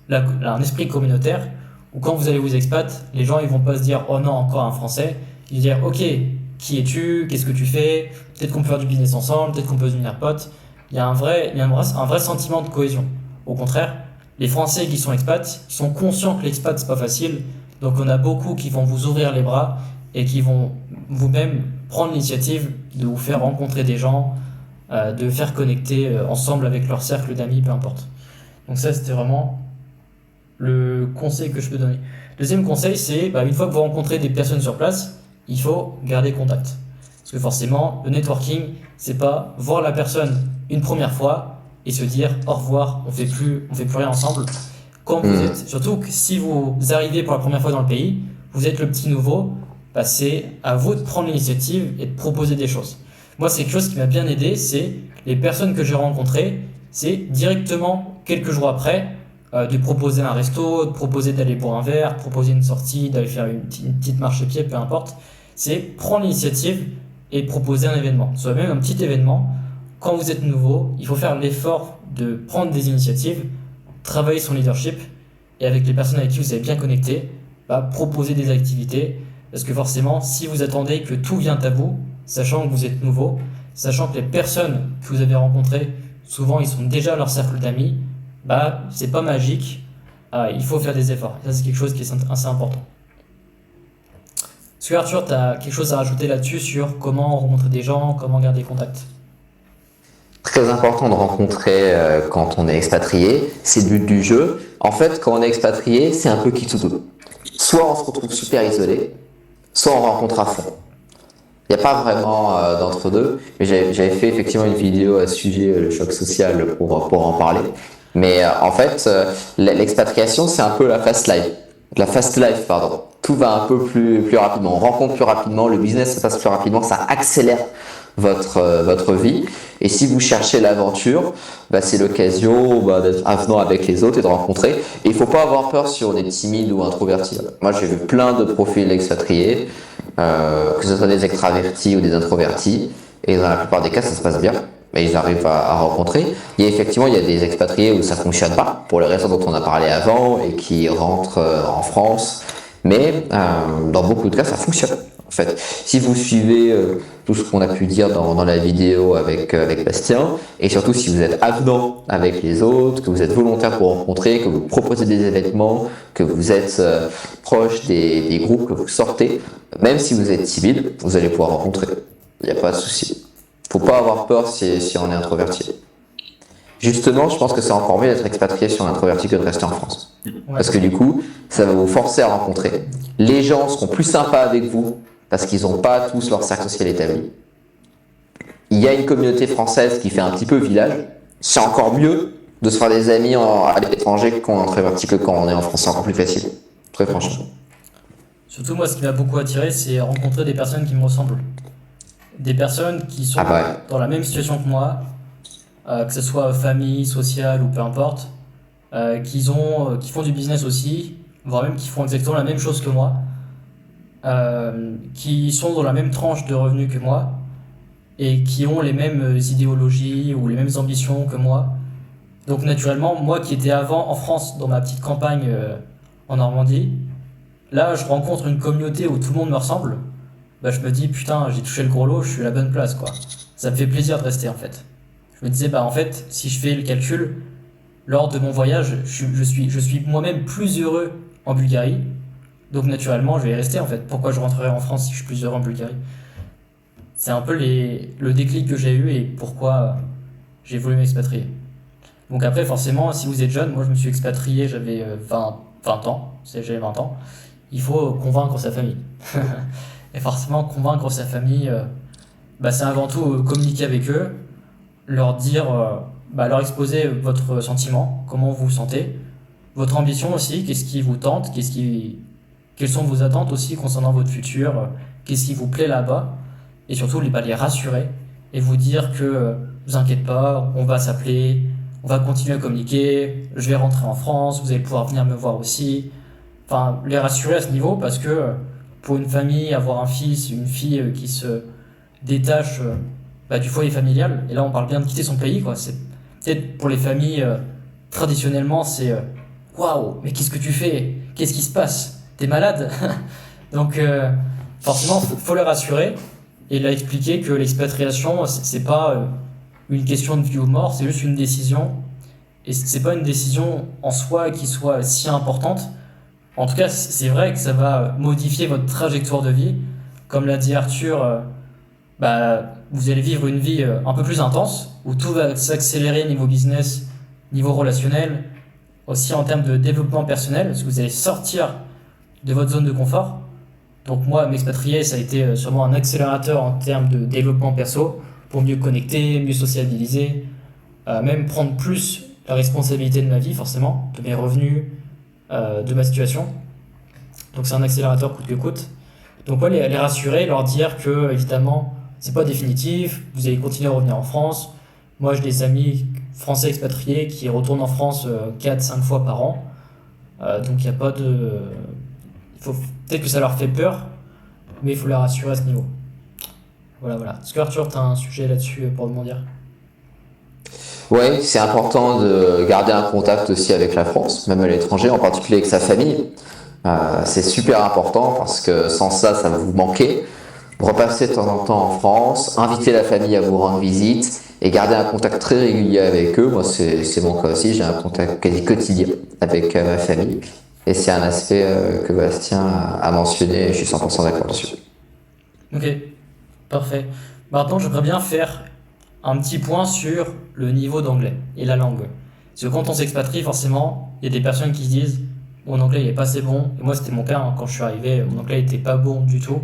un esprit communautaire où quand vous allez vous expat, les gens ils vont pas se dire oh non, encore un Français. Ils vont dire ok, qui es-tu, qu'est-ce que tu fais, peut-être qu'on peut faire du business ensemble, peut-être qu'on peut devenir potes. Il y a un vrai sentiment de cohésion. Au contraire, les Français qui sont expats sont conscients que l'expat c'est pas facile, donc on a beaucoup qui vont vous ouvrir les bras et qui vont vous-même prendre l'initiative de vous faire rencontrer des gens, de faire connecter ensemble avec leur cercle d'amis, peu importe. Donc ça, c'était vraiment le conseil que je peux donner. Deuxième conseil, c'est une fois que vous rencontrez des personnes sur place, il faut garder contact. Parce que forcément, le networking, c'est pas voir la personne une première fois et se dire au revoir, on fait plus rien ensemble. Quand vous êtes, surtout que si vous arrivez pour la première fois dans le pays, vous êtes le petit nouveau, c'est à vous de prendre l'initiative et de proposer des choses. Moi, c'est quelque chose qui m'a bien aidé, c'est les personnes que j'ai rencontrées, c'est directement quelques jours après de proposer un resto, de proposer d'aller boire un verre, de proposer une sortie, d'aller faire une petite marche à pied, peu importe. C'est prendre l'initiative et proposer un événement, soit même un petit événement. Quand vous êtes nouveau, il faut faire l'effort de prendre des initiatives, travailler son leadership et avec les personnes avec qui vous êtes bien connecté, proposer des activités. Parce que forcément, si vous attendez que tout vienne à vous, sachant que vous êtes nouveau, sachant que les personnes que vous avez rencontrées, souvent ils sont déjà leur cercle d'amis, c'est pas magique, il faut faire des efforts. Ça, c'est quelque chose qui est assez important. Est-ce que Arthur, tu as quelque chose à rajouter là-dessus sur comment rencontrer des gens, comment garder contact? Très important de rencontrer quand on est expatrié, c'est le but du jeu. En fait, quand on est expatrié, c'est un peu qui tout double. Soit on se retrouve super isolé, soit on rencontre à fond. Il n'y a pas vraiment d'entre-deux, mais j'avais fait effectivement une vidéo à ce sujet, le choc social, pour en parler. Mais en fait, l'expatriation, c'est un peu la fast life. Tout va un peu plus rapidement, on rencontre plus rapidement, le business se passe plus rapidement, ça accélère votre vie. Et si vous cherchez l'aventure, c'est l'occasion d'être avenant avec les autres et de rencontrer. Et il faut pas avoir peur si on est timide ou introverti. Moi, j'ai vu plein de profils expatriés, que ce soit des extravertis ou des introvertis, et dans la plupart des cas, ça se passe bien. Mais ils arrivent à rencontrer. Il y a des expatriés où ça fonctionne pas, pour les raisons dont on a parlé avant, et qui rentrent en France. Mais dans beaucoup de cas, ça fonctionne. En fait, si vous suivez tout ce qu'on a pu dire dans la vidéo avec Bastien, et surtout si vous êtes avenant avec les autres, que vous êtes volontaire pour rencontrer, que vous proposez des événements, que vous êtes proche des groupes que vous sortez, même si vous êtes timide, vous allez pouvoir rencontrer. Il n'y a pas de souci. Faut pas avoir peur si on est introverti. Justement, je pense que c'est encore mieux d'être expatrié si on est introverti que de rester en France. Parce que du coup, ça va vous forcer à rencontrer. Les gens seront plus sympas avec vous parce qu'ils n'ont pas tous leur cercle social établi. Il y a une communauté française qui fait un petit peu village. C'est encore mieux de se faire des amis à l'étranger quand on est introverti que quand on est en France. C'est encore plus facile. Très franchement. Surtout moi, ce qui m'a beaucoup attiré, c'est rencontrer des personnes qui me ressemblent. Des personnes qui sont dans la même situation que moi, que ce soit famille, sociale ou peu importe, qui font du business aussi, voire même qui font exactement la même chose que moi, qui sont dans la même tranche de revenus que moi, et qui ont les mêmes idéologies ou les mêmes ambitions que moi. Donc naturellement, moi qui étais avant en France, dans ma petite campagne en Normandie, là je rencontre une communauté où tout le monde me ressemble. Je me dis putain, j'ai touché le gros lot, je suis à la bonne place quoi. Ça me fait plaisir de rester en fait. Je me disais en fait, si je fais le calcul, lors de mon voyage, je suis moi-même plus heureux en Bulgarie. Donc naturellement, je vais y rester en fait. Pourquoi je rentrerai en France si je suis plus heureux en Bulgarie? C'est un peu le déclic que j'ai eu et pourquoi j'ai voulu m'expatrier. Donc après forcément, si vous êtes jeune, moi je me suis expatrié, j'avais 20 ans, j'avais 20 ans. Il faut convaincre sa famille. Et forcément, convaincre sa famille, c'est avant tout communiquer avec eux, leur dire, leur exposer votre sentiment, comment vous vous sentez, votre ambition aussi, qu'est-ce qui vous tente, quelles sont vos attentes aussi concernant votre futur, qu'est-ce qui vous plaît là-bas, et surtout les rassurer et vous dire que vous inquiétez pas, on va s'appeler, on va continuer à communiquer, je vais rentrer en France, vous allez pouvoir venir me voir aussi. Enfin, les rassurer à ce niveau parce que pour une famille, avoir un fils, une fille qui se détache du foyer familial, et là on parle bien de quitter son pays, quoi. C'est peut-être pour les familles traditionnellement c'est waouh, mais qu'est-ce que tu fais? Qu'est-ce qui se passe? T'es malade? Donc forcément faut les rassurer, Et il a expliqué que l'expatriation, c'est pas une question de vie ou mort, c'est juste une décision. Et c'est pas une décision en soi qui soit si importante. En tout cas, c'est vrai que ça va modifier votre trajectoire de vie. Comme l'a dit Arthur, vous allez vivre une vie un peu plus intense, où tout va s'accélérer niveau business, niveau relationnel, aussi en termes de développement personnel, parce que vous allez sortir de votre zone de confort. Donc moi, m'expatrier, ça a été sûrement un accélérateur en termes de développement perso, pour mieux connecter, mieux sociabiliser, même prendre plus la responsabilité de ma vie, forcément, de mes revenus, de ma situation. Donc c'est un accélérateur coûte que coûte. Donc ouais, les rassurer, leur dire que, évidemment, c'est pas définitif, vous allez continuer à revenir en France. Moi, j'ai des amis français expatriés qui retournent en France 4-5 fois par an. Donc il n'y a pas de... Peut-être que ça leur fait peur, mais il faut les rassurer à ce niveau. Voilà. Est-ce que Arthur, tu as un sujet là-dessus pour me dire? Ouais, c'est important de garder un contact aussi avec la France, même à l'étranger, en particulier avec sa famille. C'est super important parce que sans ça, ça va vous manquer. Repasser de temps en temps en France, inviter la famille à vous rendre visite et garder un contact très régulier avec eux. Moi, c'est mon cas aussi, j'ai un contact quasi quotidien avec ma famille. Et c'est un aspect que Bastien a mentionné et je suis 100% d'accord dessus. Ok, parfait. Maintenant, j'aimerais bien faire un petit point sur le niveau d'anglais et la langue. Parce que quand on s'expatrie, forcément, il y a des personnes qui se disent mon anglais il est pas assez bon. Et moi, c'était mon cas, hein. Quand je suis arrivé, mon anglais était pas bon du tout.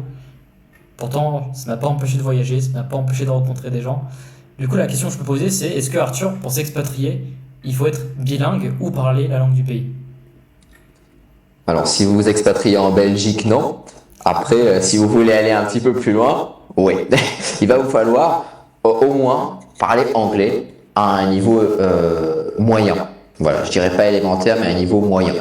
Pourtant, ça m'a pas empêché de voyager, ça m'a pas empêché de rencontrer des gens. Du coup, la question que je peux poser, c'est est-ce que Arthur, pour s'expatrier, il faut être bilingue ou parler la langue du pays? Alors, si vous vous expatriez en Belgique, non. Après, si vous voulez aller un petit peu plus loin, oui. Il va vous falloir au moins parler anglais à un niveau moyen. Voilà, je dirais pas élémentaire, mais à un niveau moyen.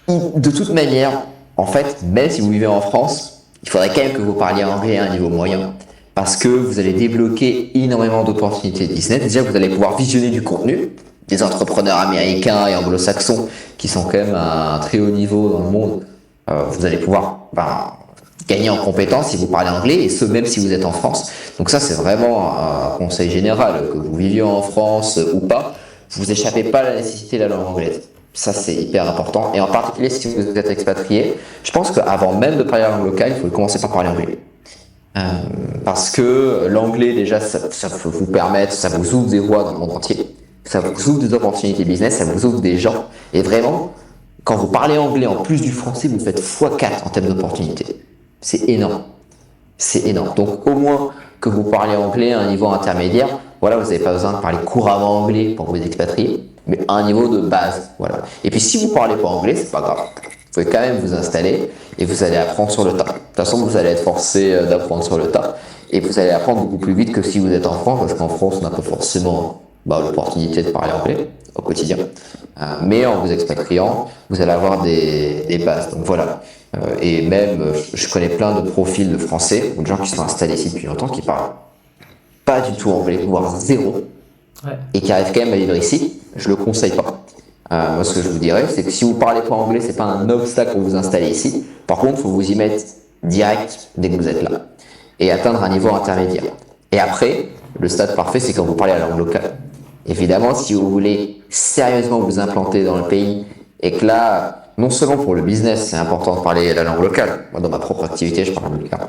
De toute manière, en fait, même si vous vivez en France, il faudrait quand même que vous parliez anglais à un niveau moyen. Parce que vous allez débloquer énormément d'opportunités de business. Déjà, vous allez pouvoir visionner du contenu des entrepreneurs américains et anglo-saxons qui sont quand même à un très haut niveau dans le monde. Vous allez pouvoir gagner en compétences si vous parlez anglais, et ce même si vous êtes en France. Donc ça, c'est vraiment un conseil général, que vous viviez en France ou pas, vous échappez pas à la nécessité de la langue anglaise. Ça, c'est hyper important. Et en particulier, si vous êtes expatrié, je pense qu'avant même de parler la langue locale, il faut commencer par parler anglais. Parce que l'anglais, déjà, ça peut vous permettre, ça vous ouvre des voies dans le monde entier. Ça vous ouvre des opportunités business, ça vous ouvre des gens. Et vraiment, quand vous parlez anglais en plus du français, vous faites x4 en termes d'opportunités. C'est énorme. C'est énorme. Donc, au moins que vous parlez anglais à un niveau intermédiaire, voilà, vous n'avez pas besoin de parler couramment anglais pour vous expatrier, mais à un niveau de base. Voilà. Et puis, si vous ne parlez pas anglais, c'est pas grave. Vous pouvez quand même vous installer et vous allez apprendre sur le tas. De toute façon, vous allez être forcé d'apprendre sur le tas. Et vous allez apprendre beaucoup plus vite que si vous êtes en France, parce qu'en France, on n'a pas forcément l'opportunité de parler anglais au quotidien. Mais en vous expatriant, vous allez avoir des bases. Donc voilà. Et même, je connais plein de profils de Français, ou de gens qui sont installés ici depuis longtemps, qui parlent pas du tout anglais, voire zéro, et qui arrivent quand même à vivre ici. Je le conseille pas. Moi, ce que je vous dirais, c'est que si vous parlez pas anglais, c'est pas un obstacle pour vous installer ici. Par contre, il faut vous y mettre direct dès que vous êtes là, et atteindre un niveau intermédiaire. Et après, le stade parfait, c'est quand vous parlez la langue locale. Évidemment, si vous voulez sérieusement vous implanter dans le pays, et que là, non seulement pour le business, c'est important de parler la langue locale. Moi, dans ma propre activité, je parle local.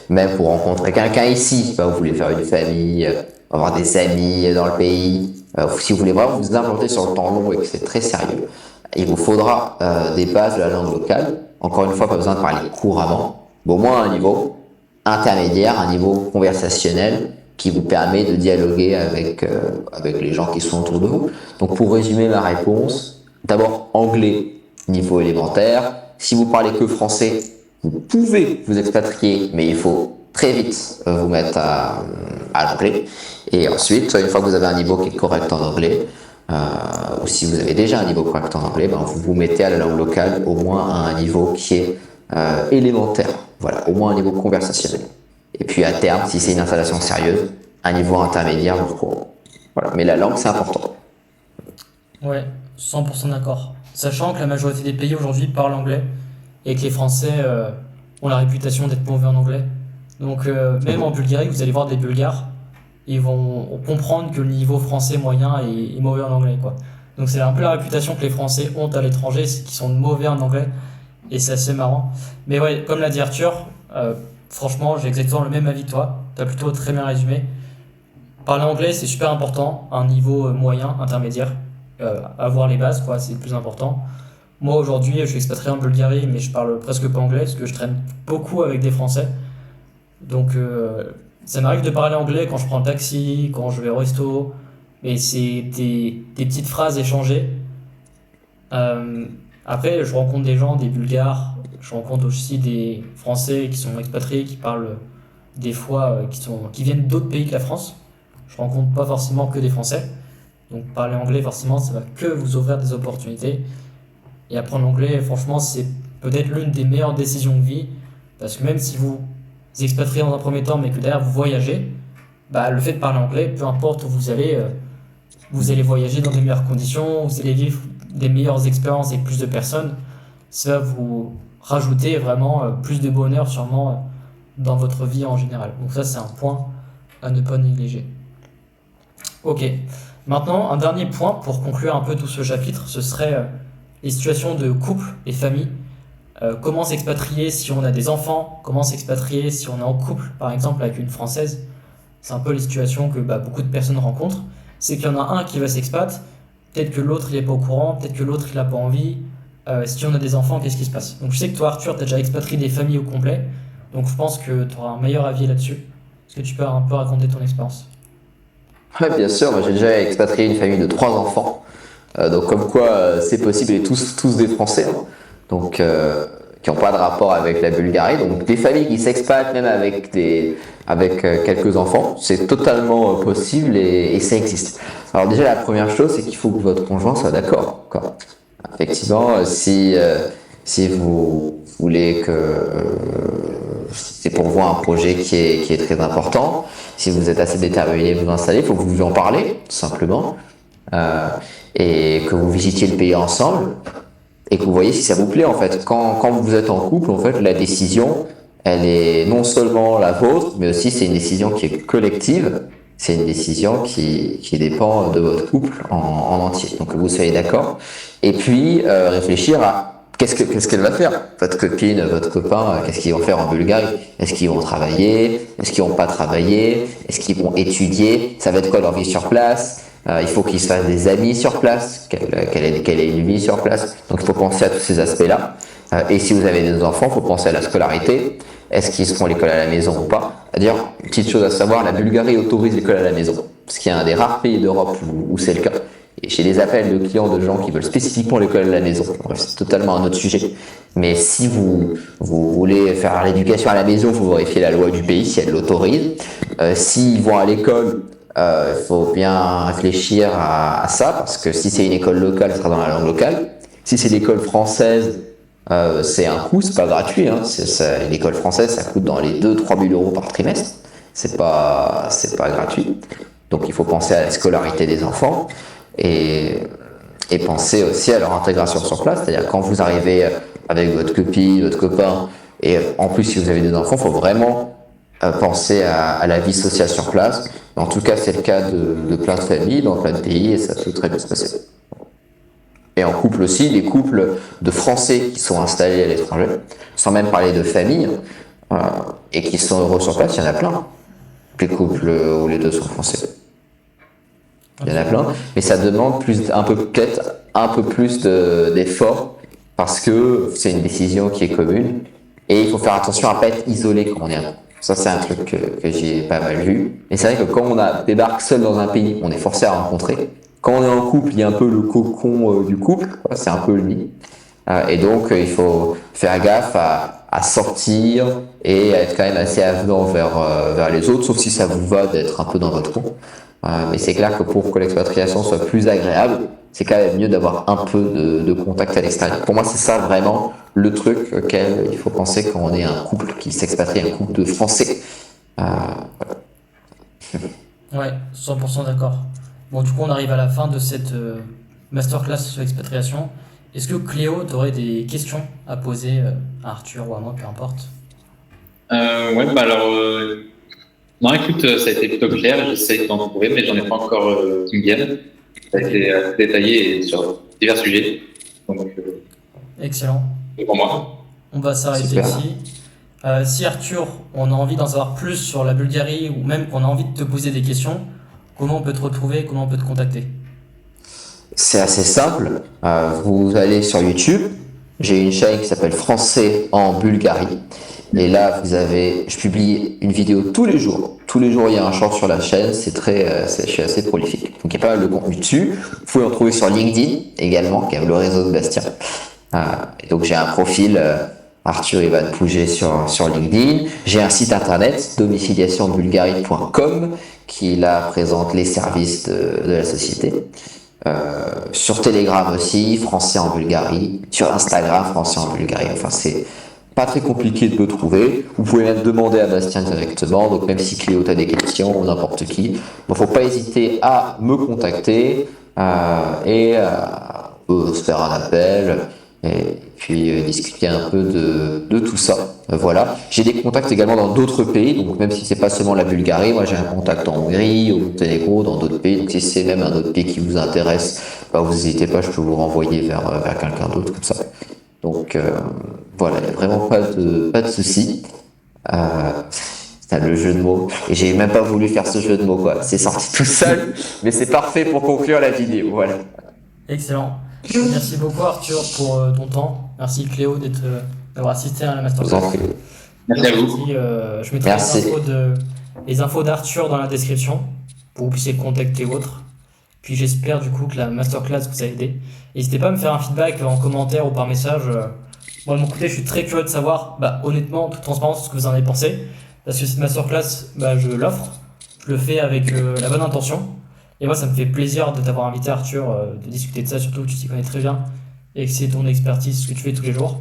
Même pour rencontrer quelqu'un ici, vous voulez faire une famille, avoir des amis dans le pays. Si vous voulez vraiment vous implanter sur le temps long et que c'est très sérieux, il vous faudra des bases de la langue locale. Encore une fois, pas besoin de parler couramment, mais au moins à un niveau intermédiaire, un niveau conversationnel qui vous permet de dialoguer avec les gens qui sont autour de vous. Donc pour résumer ma réponse, d'abord anglais niveau élémentaire. Si vous parlez que français, vous pouvez vous expatrier, mais il faut très vite vous mettre à l'anglais. Et ensuite, une fois que vous avez un niveau qui est correct en anglais, ou si vous avez déjà un niveau correct en anglais, vous vous mettez à la langue locale au moins à un niveau qui est élémentaire. Voilà, au moins un niveau conversationnel. Et puis à terme, si c'est une installation sérieuse, un niveau intermédiaire, voilà. Mais la langue, c'est important. Ouais, 100% d'accord. Sachant que la majorité des pays aujourd'hui parlent anglais et que les Français ont la réputation d'être mauvais en anglais. Donc, même en Bulgarie, vous allez voir des Bulgares, ils vont comprendre que le niveau français moyen est mauvais en anglais, quoi. Donc, c'est un peu la réputation que les Français ont à l'étranger, c'est qu'ils sont mauvais en anglais, et c'est assez marrant. Mais ouais, comme l'a dit Arthur, franchement, j'ai exactement le même avis que toi. Tu as plutôt très bien résumé. Parler anglais, c'est super important, à un niveau moyen, intermédiaire. Avoir les bases, quoi, c'est le plus important. Moi, aujourd'hui, je suis expatrié en Bulgarie, mais je parle presque pas anglais, parce que je traîne beaucoup avec des Français. Donc, ça m'arrive de parler anglais quand je prends le taxi, quand je vais au resto, mais c'est des petites phrases échangées. Euh, Après, je rencontre des gens, des Bulgares, je rencontre aussi des Français qui sont expatriés, qui parlent des fois, qui viennent d'autres pays que la France. Je rencontre pas forcément que des Français. Donc parler anglais, forcément, ça va que vous ouvrir des opportunités. Et apprendre l'anglais, franchement, c'est peut-être l'une des meilleures décisions de vie. Parce que même si vous expatriez dans un premier temps, mais que derrière vous voyagez, bah, le fait de parler anglais, peu importe où vous allez voyager dans de meilleures conditions, vous allez vivre des meilleures expériences avec plus de personnes. Ça va vous rajouter vraiment plus de bonheur sûrement dans votre vie en général. Donc ça, c'est un point à ne pas négliger. Ok. Maintenant, un dernier point pour conclure un peu tout ce chapitre, ce serait les situations de couple et famille. Comment s'expatrier si on a des enfants, comment s'expatrier si on est en couple, par exemple avec une Française. C'est un peu les situations que beaucoup de personnes rencontrent. C'est qu'il y en a un qui va s'expat, peut-être que l'autre il est pas au courant, peut-être que l'autre il a pas envie. Si on a des enfants, qu'est-ce qui se passe? Donc je sais que toi Arthur, tu as déjà expatrié des familles au complet, donc je pense que tu auras un meilleur avis là-dessus. Est-ce que tu peux un peu raconter ton expérience? Ouais, bien sûr, moi j'ai déjà expatrié une famille de 3 enfants. Donc comme quoi c'est possible, et tous des Français, hein. Donc qui n'ont pas de rapport avec la Bulgarie. Donc des familles qui s'expatent même avec quelques enfants, c'est totalement possible et ça existe. Alors déjà la première chose, c'est qu'il faut que votre conjoint soit d'accord, quoi. Effectivement, si vous voulez c'est pour vous un projet qui est très important, si vous êtes assez déterminé, vous installer, il faut que vous en parlez, tout simplement, et que vous visitiez le pays ensemble, et que vous voyez si ça vous plaît, en fait. Quand vous êtes en couple, en fait, la décision, elle est non seulement la vôtre, mais aussi c'est une décision qui est collective, c'est une décision qui dépend de votre couple en entier. Donc que vous soyez d'accord. Et puis réfléchir à qu'est-ce qu'elle va faire, votre copine, votre copain, qu'est-ce qu'ils vont faire en Bulgarie? Est-ce qu'ils vont travailler? Est-ce qu'ils vont pas travailler? Est-ce qu'ils vont étudier? Ça va être quoi leur vie sur place? Il faut qu'ils se fassent des amis sur place, qu'elle ait une vie sur place. Donc il faut penser à tous ces aspects-là. Et si vous avez des enfants, il faut penser à la scolarité. Est-ce qu'ils seront à l'école à la maison ou pas? C'est-à-dire, une petite chose à savoir, la Bulgarie autorise l'école à la maison. Parce qu'il y a un des rares pays d'Europe où c'est le cas. Et j'ai des appels de clients de gens qui veulent spécifiquement l'école à la maison. Bref, c'est totalement un autre sujet. Mais si vous voulez faire l'éducation à la maison, il faut vérifier la loi du pays si elle l'autorise. S'ils vont à l'école, il faut bien réfléchir à ça, parce que si c'est une école locale, ça sera dans la langue locale. Si c'est l'école française, c'est un coût, c'est pas gratuit, hein. L'école française, ça coûte dans les 2-3 000 euros par trimestre. C'est pas gratuit. Donc il faut penser à la scolarité des enfants et penser aussi à leur intégration sur place. C'est-à-dire quand vous arrivez avec votre copine, votre copain, et en plus si vous avez des enfants, il faut vraiment penser à la vie sociale sur place. En tout cas, c'est le cas de plein de familles dans plein de pays et ça peut très bien se passer. Et en couple aussi, les couples de Français qui sont installés à l'étranger, sans même parler de famille, et qui sont heureux sur place, il y en a plein. Les couples où les deux sont français. Il y en a plein, mais ça demande peut-être un peu plus d'efforts, parce que c'est une décision qui est commune, et il faut faire attention à ne pas être isolé quand on est un couple. Ça, c'est un truc que j'ai pas mal vu. Et c'est vrai que quand on débarque seul dans un pays, on est forcé à rencontrer. Quand on est en couple, il y a un peu le cocon du couple, c'est un peu le nid. Et donc, il faut faire gaffe à sortir et à être quand même assez avenant vers les autres, sauf si ça vous va d'être un peu dans votre coin. Mais c'est clair que pour que l'expatriation soit plus agréable, c'est quand même mieux d'avoir un peu de contact à l'extérieur. Pour moi, c'est ça vraiment le truc auquel il faut penser quand on est un couple qui s'expatrie, un couple de Français. Voilà. Ouais, 100% d'accord. Bon, du coup, on arrive à la fin de cette masterclass sur l'expatriation. Est-ce que Cléo, tu aurais des questions à poser à Arthur ou à moi, peu importe? Ouais, bah alors, non, écoute, ça a été plutôt clair. J'essaie d'en trouver, mais j'en ai pas encore qui me viennent. Ça a été détaillé sur divers sujets. Donc, Excellent. c'est pour moi. On va s'arrêter Super. ici. Si Arthur, on a envie d'en savoir plus sur la Bulgarie ou même qu'on a envie de te poser des questions, comment on peut te retrouver, comment on peut te contacter? C'est assez simple. Vous allez sur YouTube. J'ai une chaîne qui s'appelle Français en Bulgarie. Et là, je publie une vidéo tous les jours. Tous les jours, il y a un short sur la chaîne. Je suis assez prolifique. Donc, il y a pas mal de contenu dessus. Vous pouvez en trouver sur LinkedIn également, qui est le réseau de Bastien. Et donc, j'ai un profil Arthur Ivan Pouget sur LinkedIn. J'ai un site internet, domiciliationbulgarie.com, qui là présente les services de la société. Sur Telegram aussi, Français en Bulgarie. Sur Instagram, Français en Bulgarie. Enfin, c'est pas très compliqué de me trouver. Vous pouvez même demander à Bastien directement. Donc, même si Cléo a des questions ou n'importe qui, il faut pas hésiter à me contacter et on peut se faire un appel et puis discuter un peu de tout ça. Voilà. J'ai des contacts également dans d'autres pays, donc même si c'est pas seulement la Bulgarie, moi j'ai un contact en Hongrie, au Monténégro, dans d'autres pays. Donc si c'est même un autre pays qui vous intéresse, bah, vous n'hésitez pas, je peux vous renvoyer vers quelqu'un d'autre comme ça. Donc voilà, il n'y a vraiment pas de souci. C'est le jeu de mots. Et j'ai même pas voulu faire ce jeu de mots, quoi. C'est sorti tout seul, mais c'est parfait pour conclure la vidéo. Voilà. Excellent. Merci beaucoup Arthur pour ton temps. Merci Cléo d'avoir assisté à la Je vous en masterclass. prie. Merci à vous. Je mettrai Merci. les infos d'Arthur dans la description pour que vous puissiez le contacter ou autre. Puis j'espère du coup que la masterclass vous a aidé. N'hésitez pas à me faire un feedback en commentaire ou par message. Moi de mon côté, je suis très curieux de savoir, honnêtement, en toute transparence, ce que vous en avez pensé. Parce que cette masterclass, je l'offre. Je le fais avec la bonne intention. Et moi, ça me fait plaisir de t'avoir invité, Arthur, de discuter de ça, surtout que tu t'y connais très bien et que c'est ton expertise, ce que tu fais tous les jours.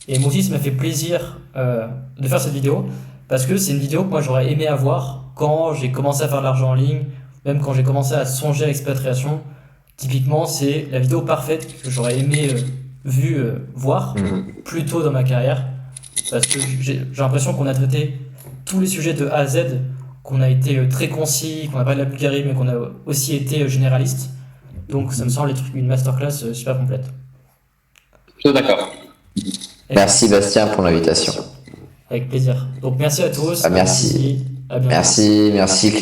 Et moi aussi, ça m'a fait plaisir de faire cette vidéo parce que c'est une vidéo que moi j'aurais aimé avoir quand j'ai commencé à faire de l'argent en ligne, même quand j'ai commencé à songer à l'expatriation. Typiquement, c'est la vidéo parfaite que j'aurais aimé voir plus tôt dans ma carrière parce que j'ai l'impression qu'on a traité tous les sujets de A à Z, qu'on a été très concis, qu'on a parlé de la Bulgarie, mais qu'on a aussi été généraliste. Donc ça me semble être une masterclass super complète. Plutôt d'accord. Merci Bastien pour l'invitation. Avec plaisir. Donc merci à tous. Merci. À bientôt. Merci Clément.